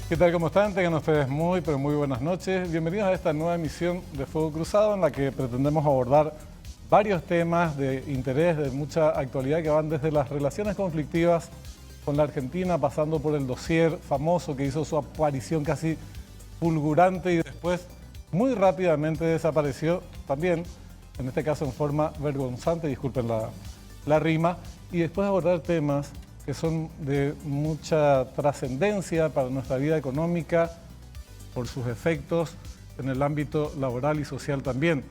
¿Qué tal? ¿Cómo están? Tengan ustedes muy, pero muy buenas noches. Bienvenidos a esta nueva emisión de Fuego Cruzado en la que pretendemos abordar varios temas de interés, de mucha actualidad que van desde las relaciones conflictivas con la Argentina, pasando por el dossier famoso que hizo su aparición casi fulgurante y después muy rápidamente desapareció también, en este caso en forma vergonzante, disculpen la rima, y después abordar temas que son de mucha trascendencia para nuestra vida económica, por sus efectos en el ámbito laboral y social también.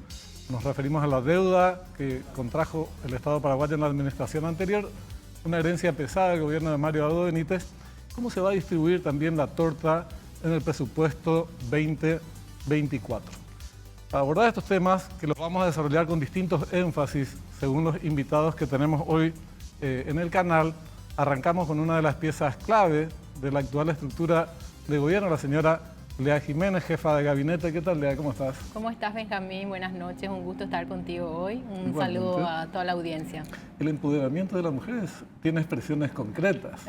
Nos referimos a la deuda que contrajo el Estado paraguayo en la administración anterior, una herencia pesada del gobierno de Mario Abdo Benítez. ¿Cómo se va a distribuir también la torta en el presupuesto 2024? Para abordar estos temas, que los vamos a desarrollar con distintos énfasis según los invitados que tenemos hoy en el canal, arrancamos con una de las piezas clave de la actual estructura de gobierno, la señora Lea Jiménez, jefa de gabinete. ¿Qué tal, Lea? ¿Cómo estás? ¿Cómo estás, Benjamín? Buenas noches, un gusto estar contigo hoy. Un saludo a toda la audiencia. El empoderamiento de las mujeres tiene expresiones concretas,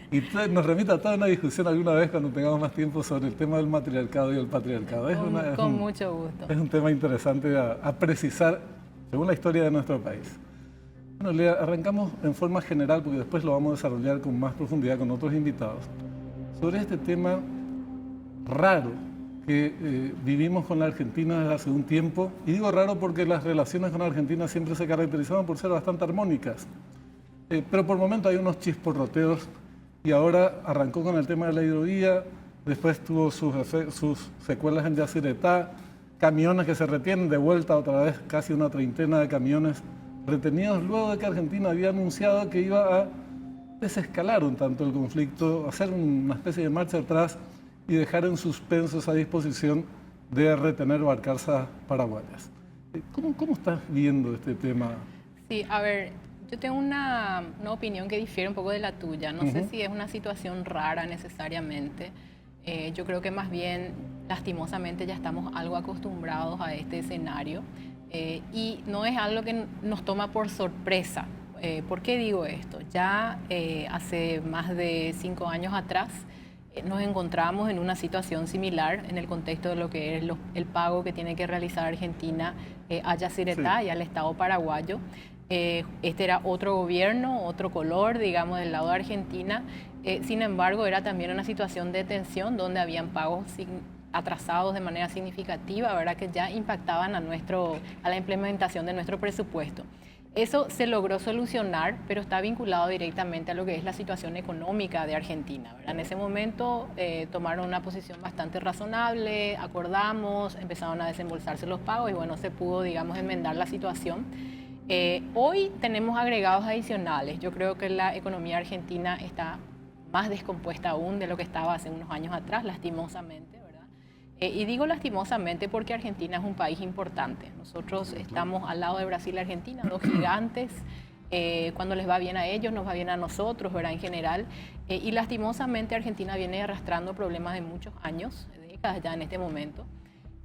y nos remite a toda una discusión alguna vez cuando tengamos más tiempo sobre el tema del matriarcado y el patriarcado. Con mucho gusto. Es un tema interesante a precisar según la historia de nuestro país. Bueno, Lea, arrancamos en forma general porque después lo vamos a desarrollar con más profundidad con otros invitados. Sobre este tema raro que vivimos con la Argentina desde hace un tiempo, y digo raro porque las relaciones con la Argentina siempre se caracterizaban por ser bastante armónicas, pero por momentos hay unos chisporroteos, y ahora arrancó con el tema de la hidrovía, después tuvo sus secuelas en Yacyretá, camiones que se retienen de vuelta otra vez, casi una treintena de camiones retenidos luego de que Argentina había anunciado que iba a desescalar un tanto el conflicto, hacer una especie de marcha atrás y dejar en suspenso esa disposición de retener barcazas paraguayas. ¿Cómo estás viendo este tema? Sí, a ver, yo tengo una opinión que difiere un poco de la tuya. No sé si es una situación rara necesariamente. Yo creo que más bien, lastimosamente, ya estamos algo acostumbrados a este escenario. Y no es algo que nos toma por sorpresa. ¿Por qué digo esto? Ya hace más de 5 años atrás nos encontramos en una situación similar en el contexto de lo que es el pago que tiene que realizar Argentina a Yacyretá y al Estado paraguayo. Este era otro gobierno, otro color, digamos, del lado de Argentina. Sin embargo, era también una situación de tensión donde habían pagos atrasados de manera significativa, ¿verdad?, que ya impactaban a la implementación de nuestro presupuesto. Eso se logró solucionar, pero está vinculado directamente a lo que es la situación económica de Argentina, ¿verdad? En ese momento tomaron una posición bastante razonable, acordamos, empezaron a desembolsarse los pagos y bueno, se pudo, digamos, enmendar la situación. Hoy tenemos agregados adicionales. Yo creo que la economía argentina está más descompuesta aún de lo que estaba hace unos años atrás, lastimosamente. Y digo lastimosamente porque Argentina es un país importante. Nosotros estamos al lado de Brasil y Argentina, dos gigantes. Cuando les va bien a ellos, nos va bien a nosotros, ¿verdad?, en general. Y lastimosamente Argentina viene arrastrando problemas de muchos años, de décadas ya en este momento.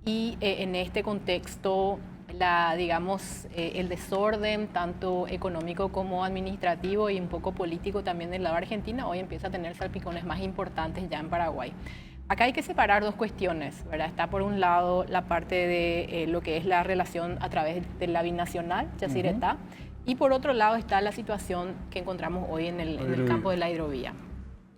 Y en este contexto, el desorden, tanto económico como administrativo y un poco político también del lado de Argentina, hoy empieza a tener salpicones más importantes ya en Paraguay. Acá hay que separar dos cuestiones, ¿verdad? Está por un lado la parte de lo que es la relación a través de la binacional, Yacyretá, y por otro lado está la situación que encontramos hoy en el campo de la hidrovía.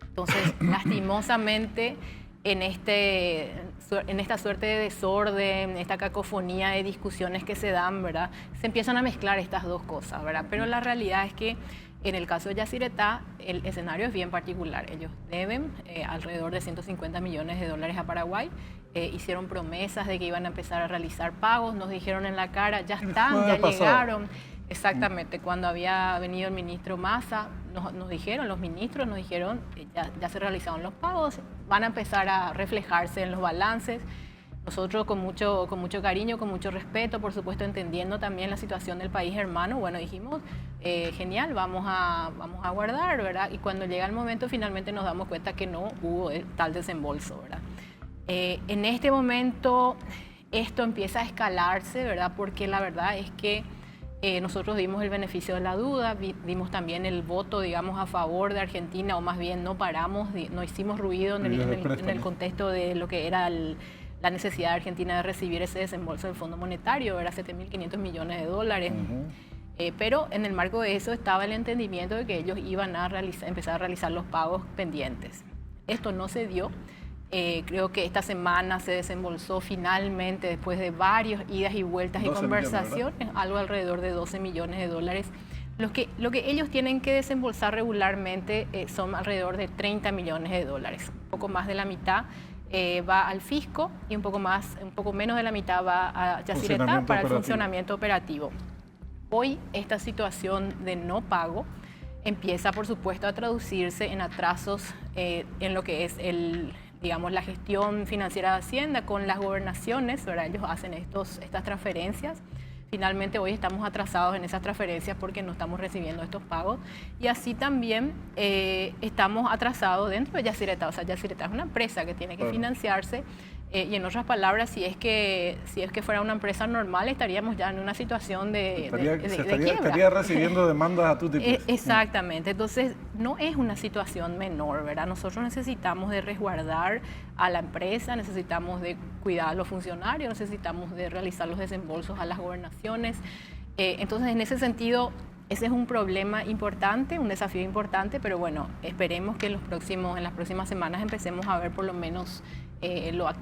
Entonces, lastimosamente, en esta suerte de desorden, en esta cacofonía de discusiones que se dan, ¿verdad?, se empiezan a mezclar estas dos cosas, ¿verdad? Pero la realidad es que en el caso de Yacyretá, el escenario es bien particular. Ellos deben alrededor de 150 millones de dólares a Paraguay. Hicieron promesas de que iban a empezar a realizar pagos. Nos dijeron en la cara, ya están, ya llegaron. Exactamente. Cuando había venido el ministro Massa, los ministros nos dijeron que ya se realizaron los pagos, van a empezar a reflejarse en los balances. Nosotros con mucho cariño, con mucho respeto, por supuesto entendiendo también la situación del país hermano, bueno, dijimos, genial, vamos a aguardar, ¿verdad? Y cuando llega el momento finalmente nos damos cuenta que no hubo tal desembolso, ¿verdad? En este momento esto empieza a escalarse, ¿verdad? Porque la verdad es que Nosotros dimos el beneficio de la duda, dimos también el voto, digamos, a favor de Argentina, o más bien no paramos, no hicimos ruido en el contexto de lo que era la necesidad de Argentina de recibir ese desembolso del Fondo Monetario, era 7.500 millones de dólares. Pero en el marco de eso estaba el entendimiento de que ellos iban a empezar a realizar los pagos pendientes. Esto no se dio. Creo que esta semana se desembolsó finalmente, después de varias idas y vueltas y conversaciones, algo alrededor de 12 millones de dólares. Lo que ellos tienen que desembolsar regularmente son alrededor de 30 millones de dólares. Un poco más de la mitad va al fisco y un poco menos de la mitad va a Yacyretá para el funcionamiento operativo. Hoy esta situación de no pago empieza, por supuesto, a traducirse en atrasos en lo que es digamos, la gestión financiera de Hacienda con las gobernaciones, ¿verdad? Ellos hacen estas transferencias. Finalmente hoy estamos atrasados en esas transferencias porque no estamos recibiendo estos pagos. Y así también estamos atrasados dentro de Yacyretá. O sea, Yacyretá es una empresa que tiene que financiarse. Y en otras palabras, si es que fuera una empresa normal, estaríamos ya en una situación de quiebra. Estaría recibiendo demandas a tu tipo. Exactamente. Entonces, no es una situación menor, ¿verdad? Nosotros necesitamos de resguardar a la empresa, necesitamos de cuidar a los funcionarios, necesitamos de realizar los desembolsos a las gobernaciones. Entonces, en ese sentido, ese es un problema importante, un desafío importante, pero bueno, esperemos que en las próximas semanas empecemos a ver por lo menos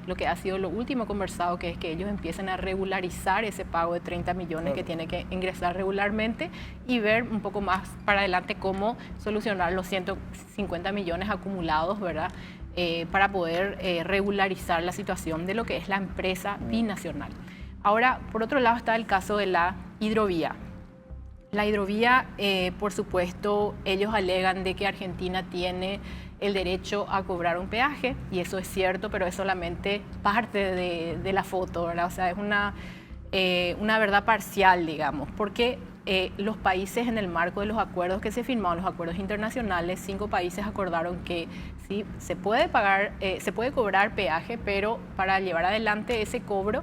lo que ha sido lo último conversado, que es que ellos empiecen a regularizar ese pago de 30 millones que tiene que ingresar regularmente y ver un poco más para adelante cómo solucionar los 150 millones acumulados, ¿verdad? Para poder regularizar la situación de lo que es la empresa binacional. Ahora, por otro lado está el caso de la hidrovía. La hidrovía, por supuesto, ellos alegan de que Argentina tiene el derecho a cobrar un peaje, y eso es cierto, pero es solamente parte de la foto, ¿verdad? O sea, es una verdad parcial, digamos, porque los países, en el marco de los acuerdos que se firmaron, los acuerdos internacionales, 5 países acordaron que sí se puede cobrar peaje, pero para llevar adelante ese cobro,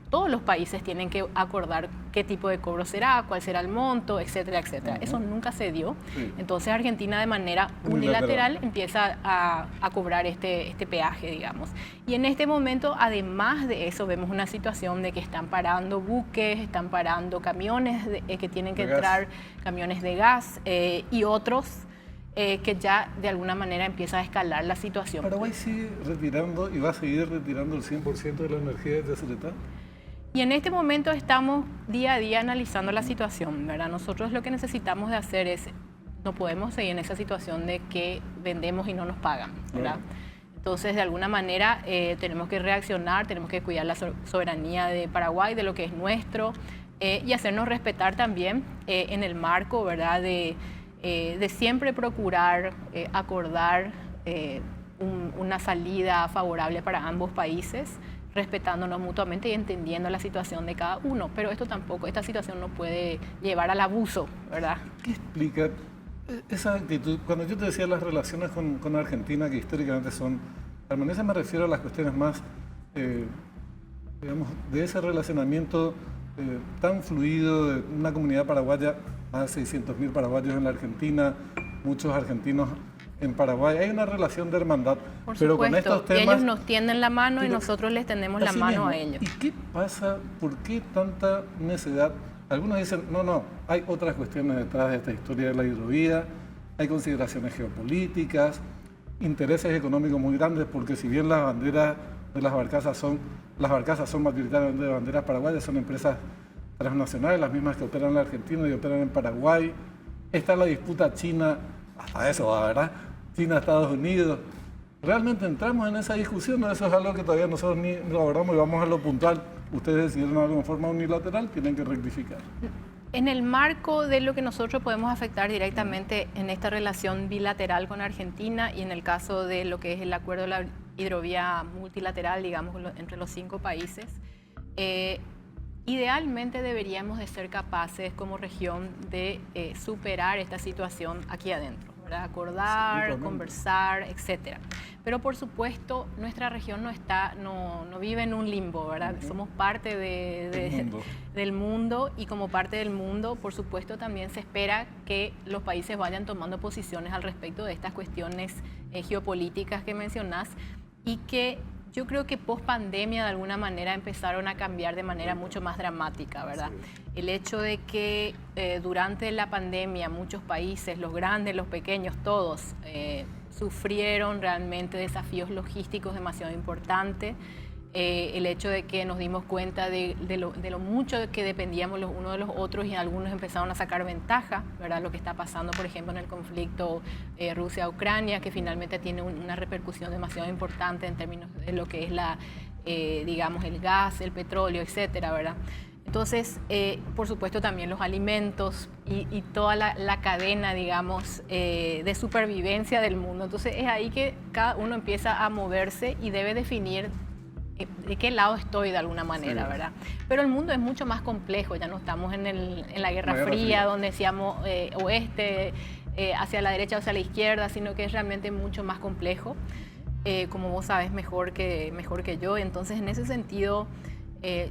todos los países tienen que acordar qué tipo de cobro será, cuál será el monto, etcétera, etcétera. Eso nunca se dio. Entonces Argentina de manera unilateral empieza a cobrar este peaje, digamos. Y en este momento, además de eso, vemos una situación de que están parando buques, están parando camiones que tienen que entrar, camiones de gas y otros que ya de alguna manera empieza a escalar la situación. ¿Paraguay sigue retirando y va a seguir retirando el 100% de la energía de Yacyretá? Y en este momento estamos día a día analizando la situación, ¿verdad? Nosotros lo que necesitamos de hacer no podemos seguir en esa situación de que vendemos y no nos pagan, ¿verdad? Entonces, de alguna manera, tenemos que reaccionar, tenemos que cuidar la soberanía de Paraguay, de lo que es nuestro, y hacernos respetar también en el marco, ¿verdad?, de siempre procurar acordar una salida favorable para ambos países, respetándonos mutuamente y entendiendo la situación de cada uno. Pero esta situación no puede llevar al abuso, ¿verdad? ¿Qué explica esa actitud? Cuando yo te decía las relaciones con Argentina, que históricamente son armoniosas, me refiero a las cuestiones más, digamos, de ese relacionamiento tan fluido de una comunidad paraguaya, más de 600.000 paraguayos en la Argentina, muchos argentinos en Paraguay. Hay una relación de hermandad, por pero supuesto, con estos temas... ellos nos tienden la mano y nosotros les tendemos la mano a ellos. ¿Y qué pasa? ¿Por qué tanta necedad? Algunos dicen, no, hay otras cuestiones detrás de esta historia de la hidrovía, hay consideraciones geopolíticas, intereses económicos muy grandes, porque si bien las banderas de las barcazas son mayoritariamente de banderas paraguayas, son empresas transnacionales, las mismas que operan en la Argentina y operan en Paraguay. Está la disputa China, hasta eso va, ¿verdad? China-Estados Unidos. ¿Realmente entramos en esa discusión? ¿No? Eso es algo que todavía nosotros ni lo abordamos y vamos a lo puntual. Ustedes decidieron de alguna forma unilateral, tienen que rectificar. En el marco de lo que nosotros podemos afectar directamente en esta relación bilateral con Argentina y en el caso de lo que es el acuerdo de la hidrovía multilateral, digamos, entre los 5 países, idealmente deberíamos de ser capaces como región de superar esta situación aquí adentro. ¿verdad? Acordar, Sí, conversar, etcétera. Pero por supuesto, nuestra región no vive en un limbo, ¿verdad? Somos parte del mundo, y como parte del mundo, por supuesto, también se espera que los países vayan tomando posiciones al respecto de estas cuestiones geopolíticas que mencionás, y que yo creo que post pandemia de alguna manera empezaron a cambiar de manera mucho más dramática, ¿verdad? Sí. El hecho de que durante la pandemia muchos países, los grandes, los pequeños, todos, sufrieron realmente desafíos logísticos demasiado importantes. El hecho de que nos dimos cuenta de lo mucho que dependíamos los unos de los otros, y algunos empezaron a sacar ventaja, ¿verdad? Lo que está pasando, por ejemplo, en el conflicto Rusia-Ucrania, que finalmente tiene una repercusión demasiado importante en términos de lo que es digamos, el gas, el petróleo, etcétera, ¿verdad? Entonces, por supuesto, también los alimentos y toda la cadena, digamos, de supervivencia del mundo. Entonces, es ahí que cada uno empieza a moverse y debe definir de qué lado estoy de alguna manera, sí, ¿verdad? Pero el mundo es mucho más complejo, ya no estamos en la Guerra Fría, donde decíamos oeste, hacia la derecha o hacia la izquierda, sino que es realmente mucho más complejo, como vos sabes mejor que yo. Entonces, en ese sentido,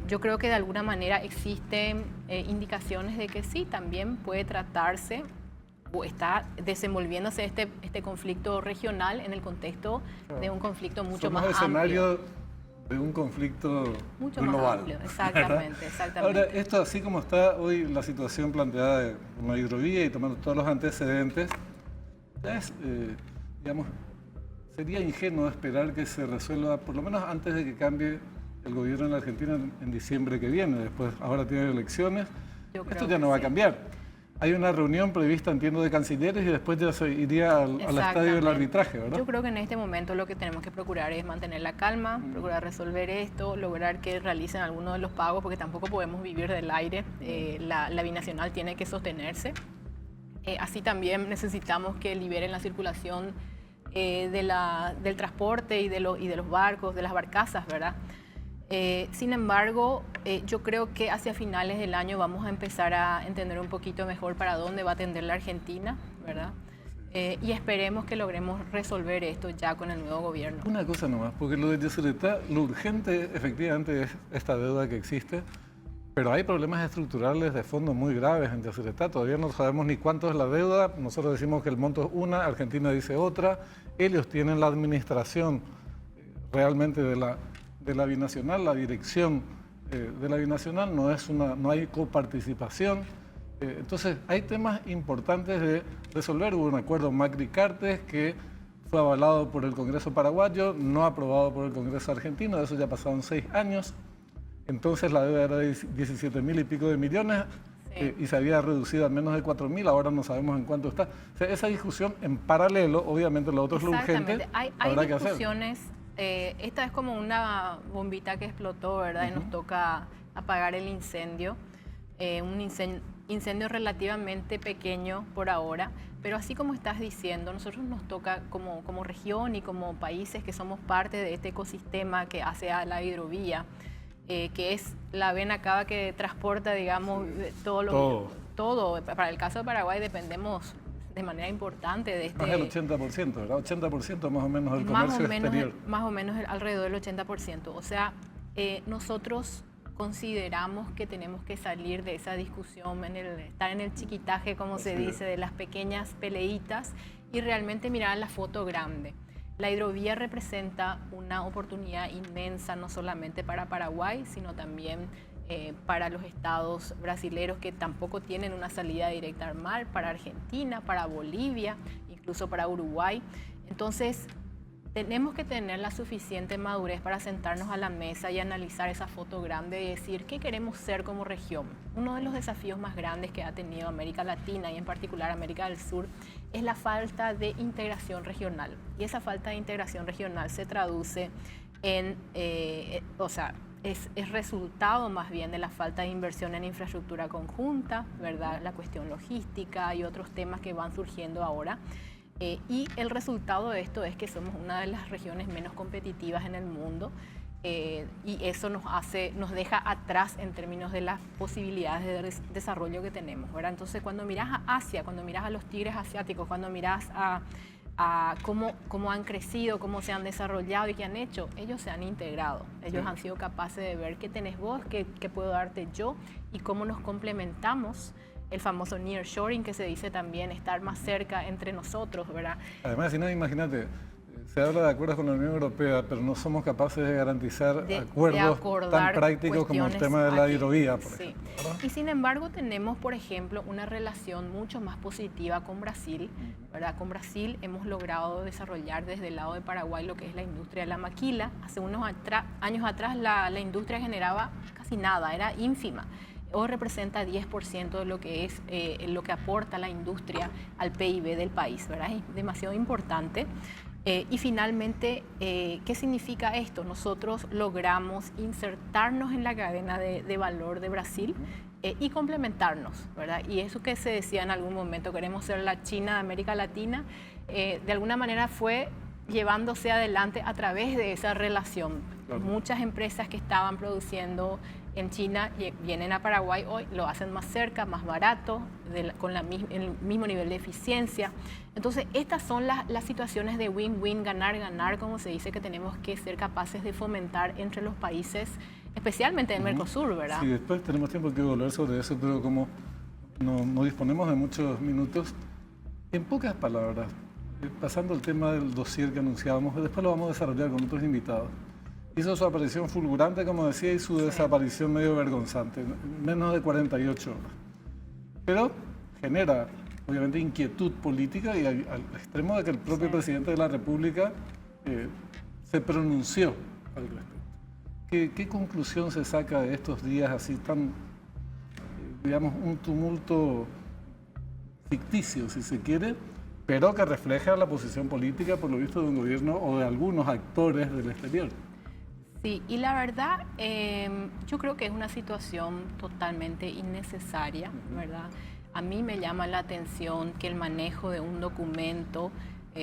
yo creo que de alguna manera existen indicaciones de que sí, también puede tratarse o está desenvolviéndose este conflicto regional en el contexto de un conflicto mucho más amplio. De un conflicto mucho global. Más amplio, exactamente, exactamente. Ahora, esto así como está hoy la situación planteada de la hidrovía y tomando todos los antecedentes, digamos, sería ingenuo esperar que se resuelva, por lo menos antes de que cambie el gobierno en la Argentina en diciembre que viene. Después, ahora tienen elecciones, esto ya no va a cambiar. Hay una reunión prevista, entiendo, de cancilleres, y después ya se iría al estadio del arbitraje, ¿verdad? Yo creo que en este momento lo que tenemos que procurar es mantener la calma, procurar resolver esto, lograr que realicen algunos de los pagos, porque tampoco podemos vivir del aire. La binacional tiene que sostenerse. Así también necesitamos que liberen la circulación del transporte y de los barcos, de las barcazas, ¿verdad? Sin embargo, yo creo que hacia finales del año vamos a empezar a entender un poquito mejor para dónde va a tender la Argentina, ¿verdad? Y esperemos que logremos resolver esto ya con el nuevo gobierno. Una cosa nomás, porque lo de Yacyretá, lo urgente efectivamente es esta deuda que existe, pero hay problemas estructurales de fondo muy graves en Yacyretá. Todavía no sabemos ni cuánto es la deuda. Nosotros decimos que el monto es una, Argentina dice otra. Ellos tienen la administración realmente de la binacional, la dirección de la binacional, no hay coparticipación. Entonces, hay temas importantes de resolver. Hubo un acuerdo Macri-Cartes que fue avalado por el Congreso paraguayo, no aprobado por el Congreso argentino, de eso ya pasaron 6 años. Entonces, la deuda era de 17.000 y pico de millones, sí, y se había reducido a menos de 4.000, ahora no sabemos en cuánto está. O sea, esa discusión en paralelo, obviamente lo otro es lo urgente, habrá que hacer. Esta es como una bombita que explotó, ¿verdad? Y nos toca apagar el incendio. Un incendio relativamente pequeño por ahora, pero así como estás diciendo, nosotros nos toca como región y como países que somos parte de este ecosistema que hace a la hidrovía, que es la vena cava que transporta, digamos, todo. Para el caso de Paraguay dependemos de manera importante de este... Más del 80%, ¿verdad? 80% más o menos del comercio exterior. Más o menos alrededor del 80%. O sea, nosotros consideramos que tenemos que salir de esa discusión, estar en el chiquitaje, como se dice, de las pequeñas peleitas, y realmente mirar la foto grande. La hidrovía representa una oportunidad inmensa, no solamente para Paraguay, sino también para los estados brasileños que tampoco tienen una salida directa al mar, para Argentina, para Bolivia, incluso para Uruguay. Entonces, tenemos que tener la suficiente madurez para sentarnos a la mesa y analizar esa foto grande y decir qué queremos ser como región. Uno de los desafíos más grandes que ha tenido América Latina y en particular América del Sur es la falta de integración regional. Y esa falta de integración regional se traduce en, es resultado más bien de la falta de inversión en infraestructura conjunta, ¿verdad? La cuestión logística y otros temas que van surgiendo ahora. Y el resultado de esto es que somos una de las regiones menos competitivas en el mundo, y eso nos deja atrás en términos de las posibilidades de desarrollo que tenemos, ¿verdad? Entonces, cuando miras a Asia, cuando miras a los tigres asiáticos, cuando miras a cómo han crecido, cómo se han desarrollado y qué han hecho, ellos se han integrado. Ellos han sido capaces de ver qué tenés vos, qué puedo darte yo y cómo nos complementamos. El famoso nearshoring, que se dice también, estar más cerca entre nosotros, ¿verdad? Además, si no, imagínate, se habla de acuerdos con la Unión Europea, pero no somos capaces de garantizar acuerdos tan prácticos como el tema de la hidrovía, por ejemplo, ¿verdad? Y sin embargo tenemos, por ejemplo, una relación mucho más positiva con Brasil, ¿verdad? Con Brasil hemos logrado desarrollar desde el lado de Paraguay lo que es la industria de la maquila. Hace unos años atrás la industria generaba casi nada, era ínfima. Hoy representa 10% de lo que es lo que aporta la industria al PIB del país, ¿verdad? Es demasiado importante. Y finalmente, ¿qué significa esto? Nosotros logramos insertarnos en la cadena de valor de Brasil y complementarnos, ¿verdad? Y eso que se decía en algún momento, queremos ser la China de América Latina, de alguna manera fue llevándose adelante a través de esa relación. Claro. Muchas empresas que estaban produciendo en China vienen a Paraguay hoy, lo hacen más cerca, más barato, con el mismo nivel de eficiencia. Entonces, estas son las situaciones de win-win, ganar-ganar, como se dice, que tenemos que ser capaces de fomentar entre los países, especialmente en Mercosur, ¿verdad? Sí, después tenemos tiempo que volver sobre eso, pero como no disponemos de muchos minutos, en pocas palabras, pasando el tema del dossier que anunciábamos, después lo vamos a desarrollar con otros invitados. Hizo su aparición fulgurante, como decía, y su desaparición medio vergonzante, menos de 48 horas. Pero genera, obviamente, inquietud política y al extremo de que el propio presidente de la República se pronunció al respecto. ¿Qué conclusión se saca de estos días así tan, digamos, un tumulto ficticio, si se quiere, pero que refleja la posición política, por lo visto, de un gobierno o de algunos actores del exterior? Sí, y la verdad, yo creo que es una situación totalmente innecesaria, ¿verdad? A mí me llama la atención que el manejo de un documento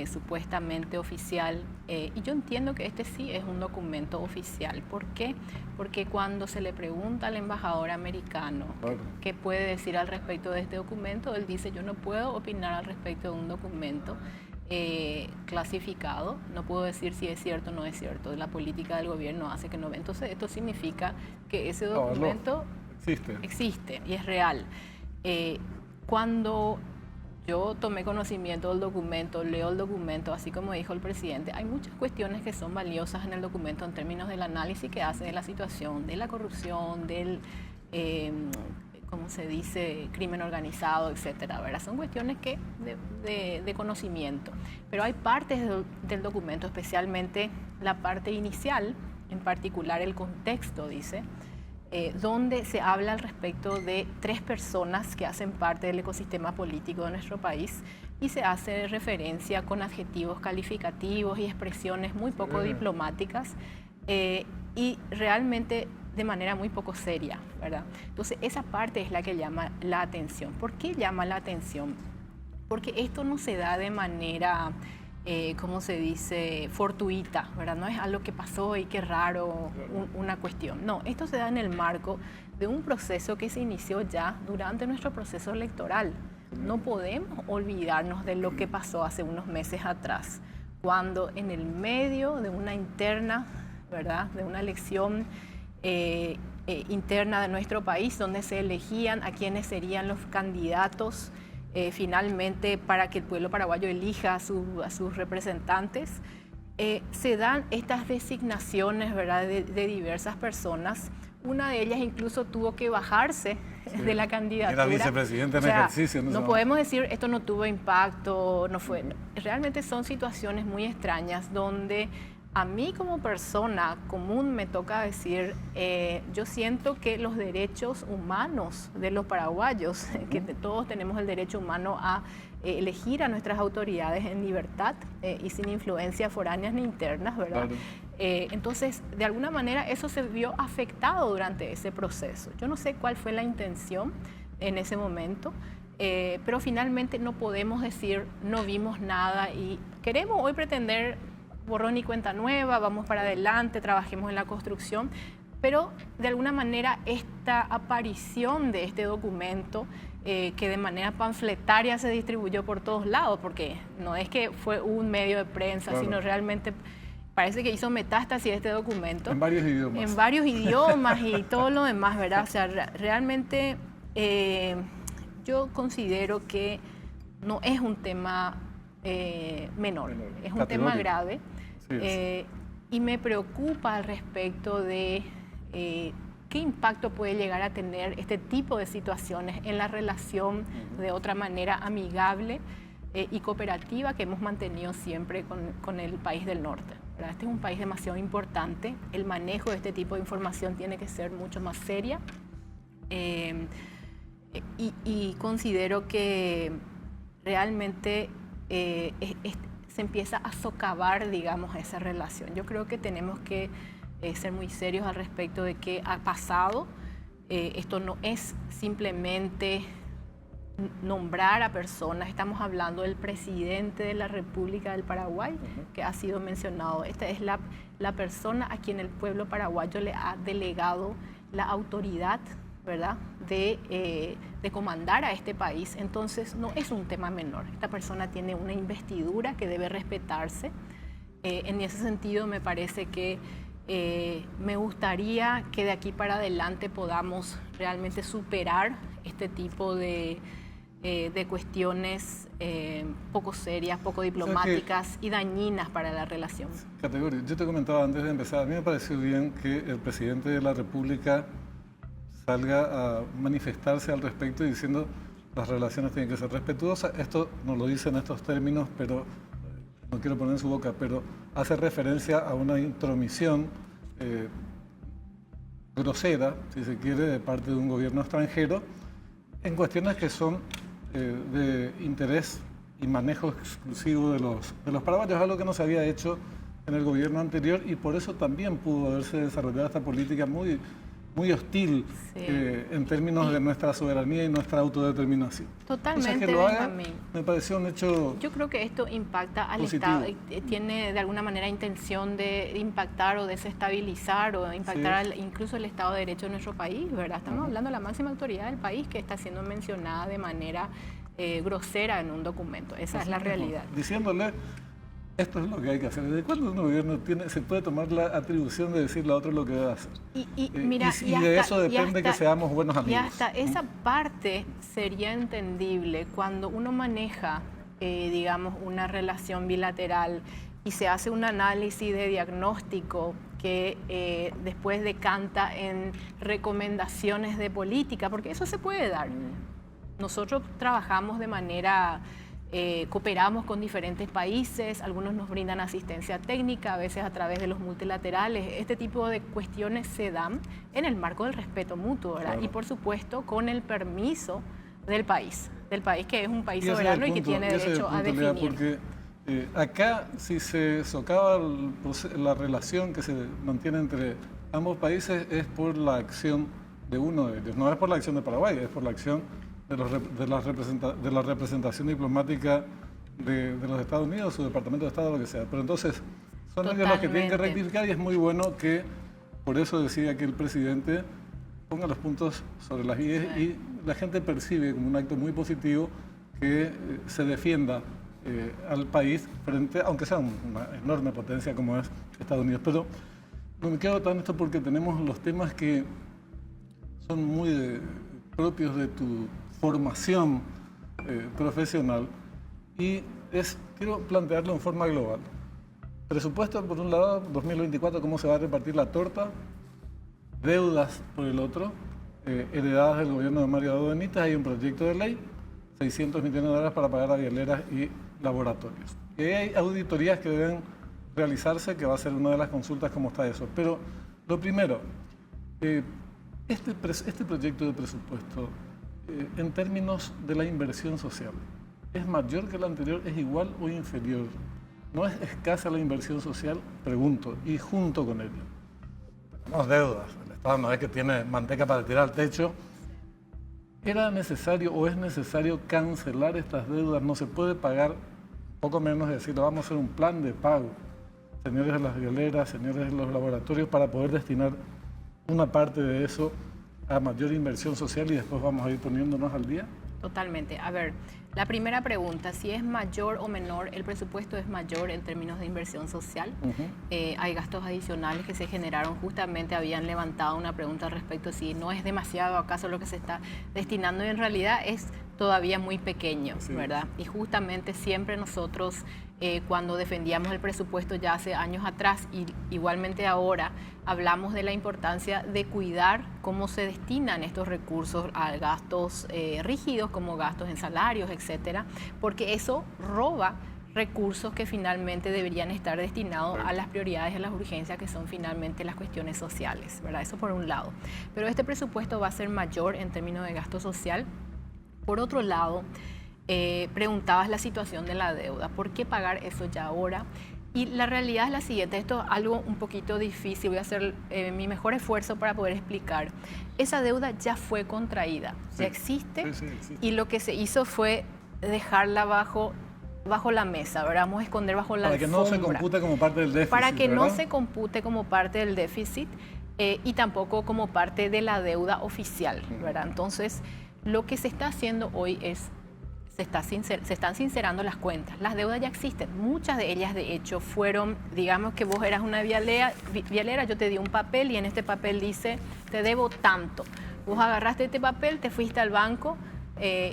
supuestamente oficial, y yo entiendo que este sí es un documento oficial. ¿Por qué? Porque cuando se le pregunta al embajador americano qué puede decir al respecto de este documento, él dice: yo no puedo opinar al respecto de un documento clasificado, no puedo decir si es cierto o no es cierto, la política del gobierno hace que no. Entonces esto significa que ese documento existe y es real. Cuando yo tomé conocimiento del documento, leo el documento, así como dijo el presidente, hay muchas cuestiones que son valiosas en el documento en términos del análisis que hace de la situación, de la corrupción, del ¿cómo se dice?, crimen organizado, etcétera, ¿verdad? Son cuestiones de conocimiento. Pero hay partes del documento, especialmente la parte inicial, en particular el contexto, dice, donde se habla al respecto de 3 personas que hacen parte del ecosistema político de nuestro país y se hace referencia con adjetivos calificativos y expresiones muy poco diplomáticas y realmente de manera muy poco seria, ¿verdad? Entonces, esa parte es la que llama la atención. ¿Por qué llama la atención? Porque esto no se da de manera, ¿cómo se dice?, fortuita, ¿verdad? No es algo que pasó y qué raro, una cuestión. No, esto se da en el marco de un proceso que se inició ya durante nuestro proceso electoral. No podemos olvidarnos de lo que pasó hace unos meses atrás, cuando en el medio de una interna, ¿verdad?, de una elección interna de nuestro país, donde se elegían a quienes serían los candidatos finalmente para que el pueblo paraguayo elija a sus representantes, se dan estas designaciones, ¿verdad?, de diversas personas. Una de ellas incluso tuvo que bajarse de la candidatura. Era vicepresidente en ejercicio. No podemos decir esto no tuvo impacto, no fue. Realmente son situaciones muy extrañas donde a mí como persona común me toca decir, yo siento que los derechos humanos de los paraguayos, que todos tenemos el derecho humano a elegir a nuestras autoridades en libertad y sin influencias foráneas ni internas, ¿verdad? Claro. Entonces, de alguna manera eso se vio afectado durante ese proceso. Yo no sé cuál fue la intención en ese momento, pero finalmente no podemos decir no vimos nada y queremos hoy pretender borrón y cuenta nueva, vamos para adelante, trabajemos en la construcción, pero de alguna manera esta aparición de este documento que de manera panfletaria se distribuyó por todos lados, porque no es que fue un medio de prensa, claro, sino realmente parece que hizo metástasis este documento. En varios idiomas. En varios idiomas y todo lo demás, ¿verdad? O sea, realmente yo considero que no es un tema menor, es un tema grave. Y me preocupa al respecto de qué impacto puede llegar a tener este tipo de situaciones en la relación de otra manera amigable y cooperativa que hemos mantenido siempre con el país del norte, ¿verdad? Este es un país demasiado importante, el manejo de este tipo de información tiene que ser mucho más seria y considero que realmente se empieza a socavar, digamos, esa relación. Yo creo que tenemos que ser muy serios al respecto de qué ha pasado. Esto no es simplemente nombrar a personas, estamos hablando del presidente de la República del Paraguay, que ha sido mencionado. Esta es la persona a quien el pueblo paraguayo le ha delegado la autoridad, ¿verdad?, de comandar a este país. Entonces no es un tema menor. Esta persona tiene una investidura que debe respetarse. En ese sentido me parece que me gustaría que de aquí para adelante podamos realmente superar este tipo de cuestiones poco serias, poco diplomáticas y dañinas para la relación. Categoría. Yo te comentaba antes de empezar, a mí me pareció bien que el presidente de la República salga a manifestarse al respecto diciendo las relaciones tienen que ser respetuosas. Esto no lo dice en estos términos, pero no quiero poner en su boca, pero hace referencia a una intromisión grosera, si se quiere, de parte de un gobierno extranjero en cuestiones que son de interés y manejo exclusivo de los paraguayos, algo que no se había hecho en el gobierno anterior y por eso también pudo haberse desarrollado esta política muy hostil en términos de nuestra soberanía y nuestra autodeterminación. Totalmente, o sea, que lo haga, me pareció un hecho. Yo creo que esto impacta al positivo. Estado, tiene de alguna manera intención de impactar o desestabilizar o impactar incluso el Estado de Derecho de nuestro país, ¿verdad? Estamos hablando de la máxima autoridad del país que está siendo mencionada de manera grosera en un documento. Esa es la realidad. Diciéndole, esto es lo que hay que hacer. ¿Desde cuándo un gobierno se puede tomar la atribución de decirle a otro lo que debe hacer? Mira, y de eso depende que seamos buenos amigos. Y hasta esa parte sería entendible cuando uno maneja, digamos, una relación bilateral y se hace un análisis de diagnóstico que después decanta en recomendaciones de política, porque eso se puede dar. Nosotros trabajamos de manera... cooperamos con diferentes países, algunos nos brindan asistencia técnica, a veces a través de los multilaterales. Este tipo de cuestiones se dan en el marco del respeto mutuo, ¿verdad? Claro. Y por supuesto con el permiso del país que es un país soberano y que tiene derecho a definir. Porque acá si se socava la relación que se mantiene entre ambos países es por la acción de uno de ellos, no es por la acción de Paraguay, es por la acción de la representación diplomática de los Estados Unidos, su Departamento de Estado, lo que sea. Pero entonces son ellos los que tienen que rectificar y es muy bueno que, por eso decía que el presidente ponga los puntos sobre las IES y la gente percibe como un acto muy positivo que se defienda al país frente, aunque sea una enorme potencia como es Estados Unidos. Pero no me quedo tan esto porque tenemos los temas que son muy propios de tu formación profesional y quiero plantearlo en forma global. Presupuesto por un lado, 2024, cómo se va a repartir la torta, deudas por el otro, heredadas del gobierno de Mario Abdo Benítez, hay un proyecto de ley, 600 millones de dólares para pagar a vialeras y laboratorios. Y hay auditorías que deben realizarse, que va a ser una de las consultas cómo está eso. Pero lo primero, este proyecto de presupuesto, en términos de la inversión social, ¿es mayor que el anterior, es igual o inferior? ¿No es escasa la inversión social? Pregunto, y junto con ello. Tenemos deudas, el Estado no es que tiene manteca para tirar al techo. ¿Era necesario o es necesario cancelar estas deudas? No se puede pagar, poco menos decir, vamos a hacer un plan de pago. señores de las vialeras, señores de los laboratorios, para poder destinar una parte de eso a mayor inversión social y después vamos a ir poniéndonos al día? Totalmente. A ver, la primera pregunta, si es mayor o menor, el presupuesto es mayor en términos de inversión social. Hay gastos adicionales que se generaron, justamente habían levantado una pregunta al respecto, si no es demasiado acaso lo que se está destinando, y en realidad es todavía muy pequeño, sí, ¿verdad? Y justamente siempre nosotros, cuando defendíamos el presupuesto ya hace años atrás y igualmente ahora, hablamos de la importancia de cuidar cómo se destinan estos recursos a gastos rígidos, como gastos en salarios, etcétera, porque eso roba recursos que finalmente deberían estar destinados a las prioridades y a las urgencias, que son finalmente las cuestiones sociales, ¿verdad? Eso por un lado. Pero este presupuesto va a ser mayor en términos de gasto social. Por otro lado, preguntabas la situación de la deuda. ¿Por qué pagar eso ya ahora? Y la realidad es la siguiente, esto es algo un poquito difícil, voy a hacer mi mejor esfuerzo para poder explicar. Esa deuda ya fue contraída, sí, ya existe, sí. Y lo que se hizo fue dejarla bajo la mesa, ¿verdad? Vamos a esconder bajo la alfombra. Para que no se compute como parte del déficit, para que ¿verdad? no se compute como parte del déficit y tampoco como parte de la deuda oficial, ¿verdad? Entonces, lo que se está haciendo hoy es se están sincerando las cuentas. Las deudas ya existen. Muchas de ellas, de hecho, fueron, digamos que vos eras una vialera, yo te di un papel y en este papel dice, te debo tanto. Vos agarraste este papel, te fuiste al banco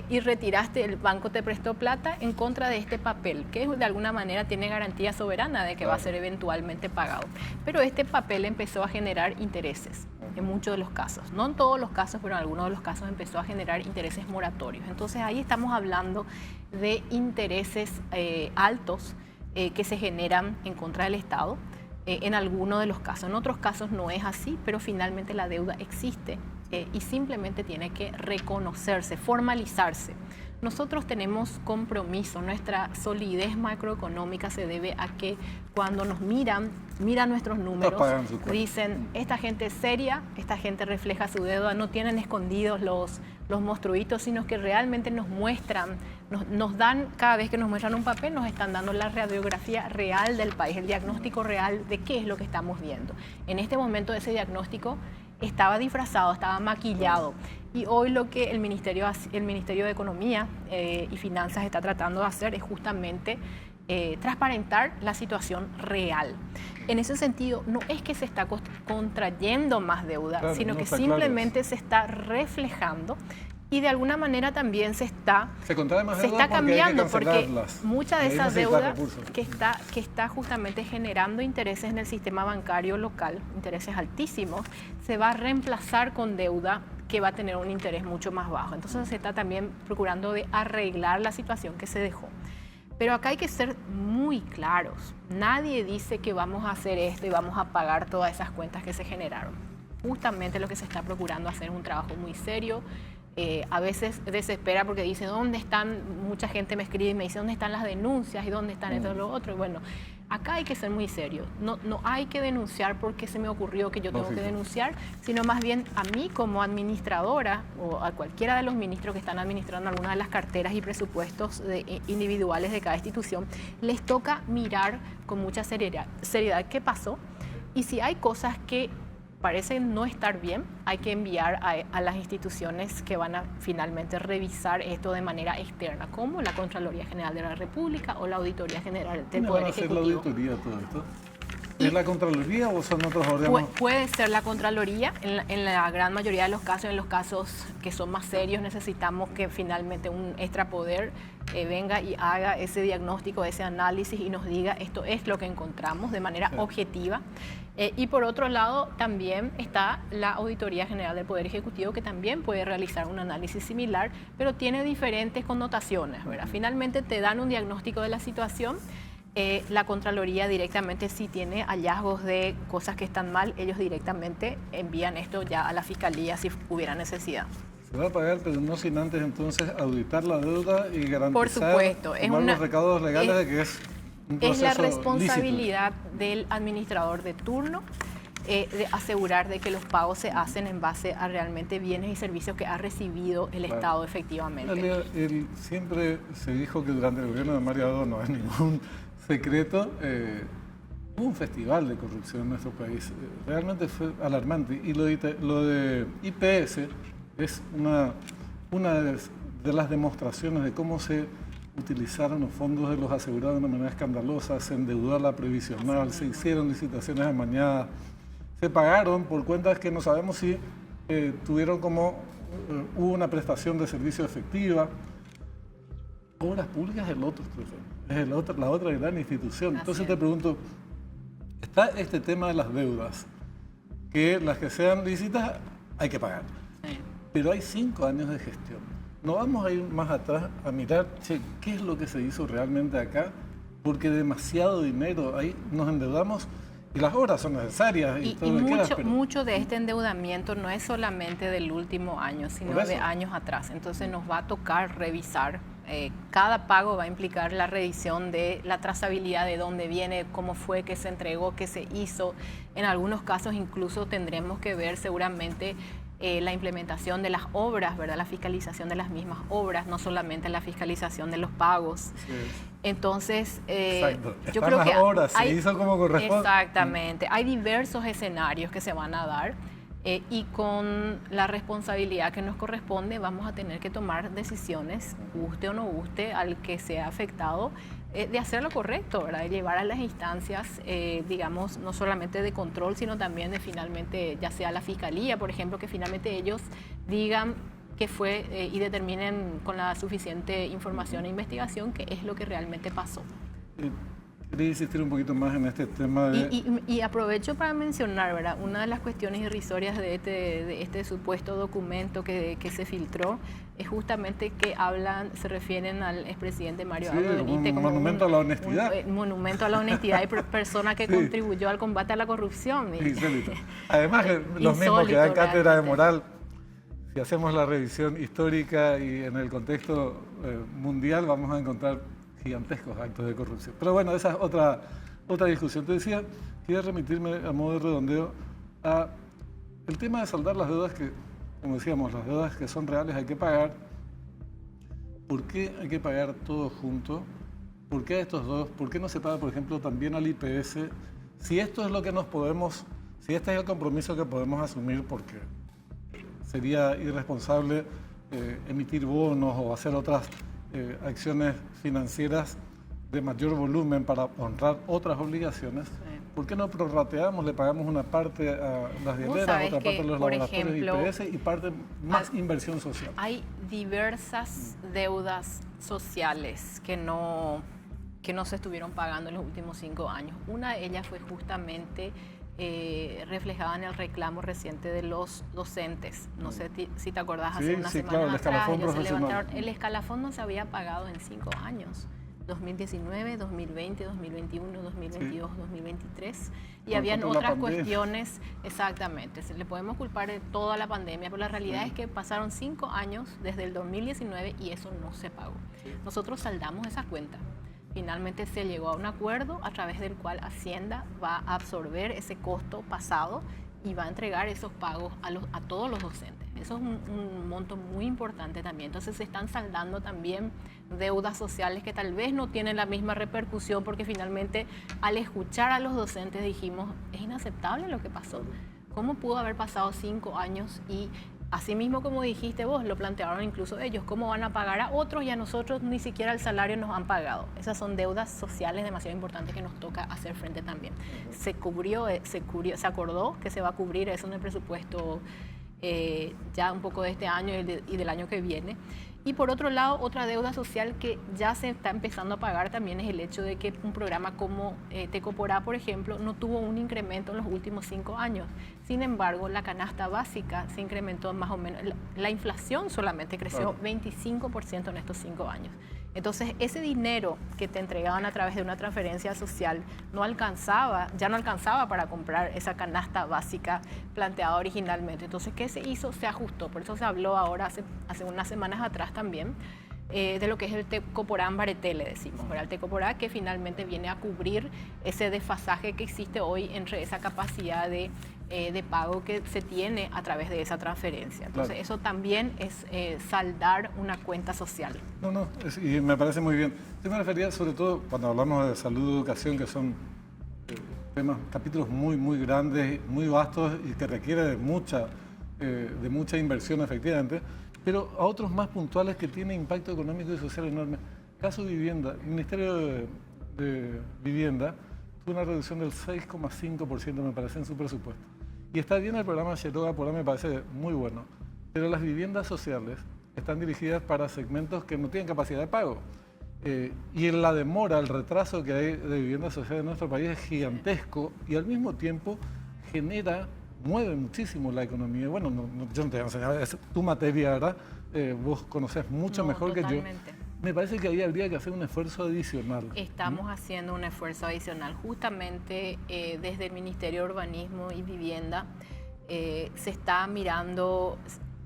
y retiraste, el banco te prestó plata en contra de este papel, que de alguna manera tiene garantía soberana de que va a ser eventualmente pagado. Pero este papel empezó a generar intereses en muchos de los casos. No en todos los casos, pero en algunos de los casos empezó a generar intereses moratorios. Entonces ahí estamos hablando de intereses altos que se generan en contra del Estado en algunos de los casos. En otros casos no es así, pero finalmente la deuda existe y simplemente tiene que reconocerse, formalizarse. Nosotros tenemos compromiso, nuestra solidez macroeconómica se debe a que cuando nos miran nuestros números, dicen, esta gente es seria, esta gente refleja su deuda, no tienen escondidos los monstruitos, sino que realmente nos muestran, nos dan, cada vez que nos muestran un papel, nos están dando la radiografía real del país, el diagnóstico real de qué es lo que estamos viendo. En este momento ese diagnóstico estaba disfrazado, estaba maquillado. Y hoy lo que el Ministerio de Economía y Finanzas está tratando de hacer es justamente transparentar la situación real. En ese sentido, no es que se está contrayendo más deuda, claro, sino que simplemente se está reflejando y de alguna manera también se está cambiando, porque mucha de esa deuda que está justamente generando intereses en el sistema bancario local, intereses altísimos, se va a reemplazar con deuda que va a tener un interés mucho más bajo. Entonces se está también procurando de arreglar la situación que se dejó. Pero acá hay que ser muy claros. Nadie dice que vamos a hacer esto y vamos a pagar todas esas cuentas que se generaron. Justamente lo que se está procurando hacer es un trabajo muy serio. A veces desespera porque dice, ¿dónde están? Mucha gente me escribe y me dice, ¿dónde están las denuncias? ¿Y dónde están esto y lo otro? Y bueno, acá hay que ser muy serios. No hay que denunciar porque se me ocurrió que yo tengo que denunciar, sino más bien a mí como administradora o a cualquiera de los ministros que están administrando alguna de las carteras y presupuestos individuales de cada institución, les toca mirar con mucha seriedad qué pasó y si hay cosas que parecen no estar bien, hay que enviar a las instituciones que van a finalmente revisar esto de manera externa, como la Contraloría General de la República o la Auditoría General del Poder Ejecutivo. ¿Quién va a hacer la auditoría de todo esto? ¿Es la Contraloría o son otros órganos? Puede ser la Contraloría, en la gran mayoría de los casos, en los casos que son más serios necesitamos que finalmente un extrapoder venga y haga ese diagnóstico, ese análisis y nos diga esto es lo que encontramos de manera objetiva. Y por otro lado también está la Auditoría General del Poder Ejecutivo que también puede realizar un análisis similar, pero tiene diferentes connotaciones, ¿verdad? Finalmente te dan un diagnóstico de la situación. La Contraloría directamente, si tiene hallazgos de cosas que están mal, ellos directamente envían esto ya a la Fiscalía si hubiera necesidad. Se va a pagar, pero no sin antes entonces auditar la deuda y garantizar por supuesto, los recaudos legales de que es un proceso es la responsabilidad lícito del administrador de turno de asegurar de que los pagos se hacen en base a realmente bienes y servicios que ha recibido el Estado efectivamente. Siempre se dijo que durante el gobierno de Mario Adorno no es ningún secreto, hubo un festival de corrupción en nuestro país. Realmente fue alarmante. Y lo de IPS es una de las demostraciones de cómo se utilizaron los fondos de los asegurados de una manera escandalosa, se endeudó a la previsional, se hicieron licitaciones amañadas, se pagaron por cuentas que no sabemos si tuvieron hubo una prestación de servicio efectiva. Obras públicas es la otra gran institución. Entonces te pregunto, está este tema de las deudas, que las que sean lícitas hay que pagar, pero hay 5 años de gestión. No vamos a ir más atrás a mirar, qué es lo que se hizo realmente acá, porque demasiado dinero, ahí nos endeudamos y las obras son necesarias. Mucho de este endeudamiento no es solamente del último año, sino de años atrás. Entonces nos va a tocar revisar. Cada pago va a implicar la revisión de la trazabilidad de dónde viene, cómo fue que se entregó, qué se hizo. En algunos casos incluso tendremos que ver seguramente la implementación de las obras, ¿verdad? La fiscalización de las mismas obras, no solamente la fiscalización de los pagos. Sí. Entonces, yo creo que se hizo como corresponde. Exactamente. Hay diversos escenarios que se van a dar y con la responsabilidad que nos corresponde vamos a tener que tomar decisiones, guste o no guste, al que sea afectado, de hacer lo correcto, ¿verdad? De llevar a las instancias, digamos, no solamente de control, sino también de finalmente, ya sea la fiscalía, por ejemplo, que finalmente ellos digan qué fue y determinen con la suficiente información e investigación qué es lo que realmente pasó. Quería insistir un poquito más en este tema y aprovecho para mencionar, ¿verdad? Una de las cuestiones irrisorias de este supuesto documento que se filtró es justamente que se refieren al expresidente Mario Abdo Benítez como monumento a la honestidad. Un monumento a la honestidad y persona que contribuyó al combate a la corrupción. Insólito. Además, los mismos que dan cátedra de moral, si hacemos la revisión histórica y en el contexto mundial, vamos a encontrar gigantescos actos de corrupción. Pero bueno, esa es otra discusión. Te decía, quería remitirme a modo de redondeo a el tema de saldar las deudas que, como decíamos, las deudas que son reales hay que pagar. ¿Por qué hay que pagar todo junto? ¿Por qué a estos dos? ¿Por qué no se paga, por ejemplo, también al IPS? Si esto es lo que si este es el compromiso que podemos asumir, porque sería irresponsable emitir bonos o hacer otras acciones financieras de mayor volumen para honrar otras obligaciones, ¿por qué no prorrateamos, le pagamos una parte a las hieleras, otra parte a los laboratorios IPS y parte más inversión social? Hay diversas deudas sociales que no se estuvieron pagando en los últimos 5 años. Una de ellas fue justamente reflejada en el reclamo reciente de los docentes. No sé si te acordás, hace unas semanas atrás ellos se levantaron. El escalafón no se había pagado en 5 años. 2019, 2020, 2021, 2022, 2023. Y habían otras cuestiones, exactamente. Le podemos culpar de toda la pandemia, pero la realidad es que pasaron 5 años desde el 2019 y eso no se pagó. Nosotros saldamos esa cuenta. Finalmente se llegó a un acuerdo a través del cual Hacienda va a absorber ese costo pasado y va a entregar esos pagos a todos los docentes. Eso es un monto muy importante también. Entonces se están saldando también deudas sociales que tal vez no tienen la misma repercusión porque finalmente al escuchar a los docentes dijimos, es inaceptable lo que pasó. ¿Cómo pudo haber pasado 5 años y asimismo, como dijiste vos, lo plantearon incluso ellos, cómo van a pagar a otros y a nosotros ni siquiera el salario nos han pagado? Esas son deudas sociales demasiado importantes que nos toca hacer frente también. Se acordó que se va a cubrir eso en el presupuesto ya un poco de este año y del año que viene. Y por otro lado, otra deuda social que ya se está empezando a pagar también es el hecho de que un programa como Tecoporá, por ejemplo, no tuvo un incremento en los últimos 5 años. Sin embargo, la canasta básica se incrementó más o menos. La inflación solamente creció 25% en estos 5 años. Entonces, ese dinero que te entregaban a través de una transferencia social ya no alcanzaba para comprar esa canasta básica planteada originalmente. Entonces, ¿qué se hizo? Se ajustó. Por eso se habló ahora, hace unas semanas atrás también, de lo que es el Tecoporá Ambareté, le decimos, ¿verdad? El Tecoporá que finalmente viene a cubrir ese desfasaje que existe hoy entre esa capacidad de pago que se tiene a través de esa transferencia. Entonces, eso también es saldar una cuenta social. Y me parece muy bien. Yo me refería sobre todo cuando hablamos de salud y educación, que son temas, capítulos muy grandes, muy vastos y que requiere de mucha inversión efectivamente, pero a otros más puntuales que tienen impacto económico y social enorme. Caso vivienda, el Ministerio de Vivienda tuvo una reducción del 6,5% me parece en su presupuesto. Y está bien el programa Quiroga, por ahí me parece muy bueno, pero las viviendas sociales están dirigidas para segmentos que no tienen capacidad de pago. Y en la demora, el retraso que hay de vivienda social en nuestro país es gigantesco y al mismo tiempo mueve muchísimo la economía. Bueno, yo no te voy a enseñar, es tu materia, ¿verdad? Vos conocés mucho mejor totalmente. que yo. Me parece que ahí habría que hacer un esfuerzo adicional. Estamos haciendo un esfuerzo adicional. Justamente desde el Ministerio de Urbanismo y Vivienda se está mirando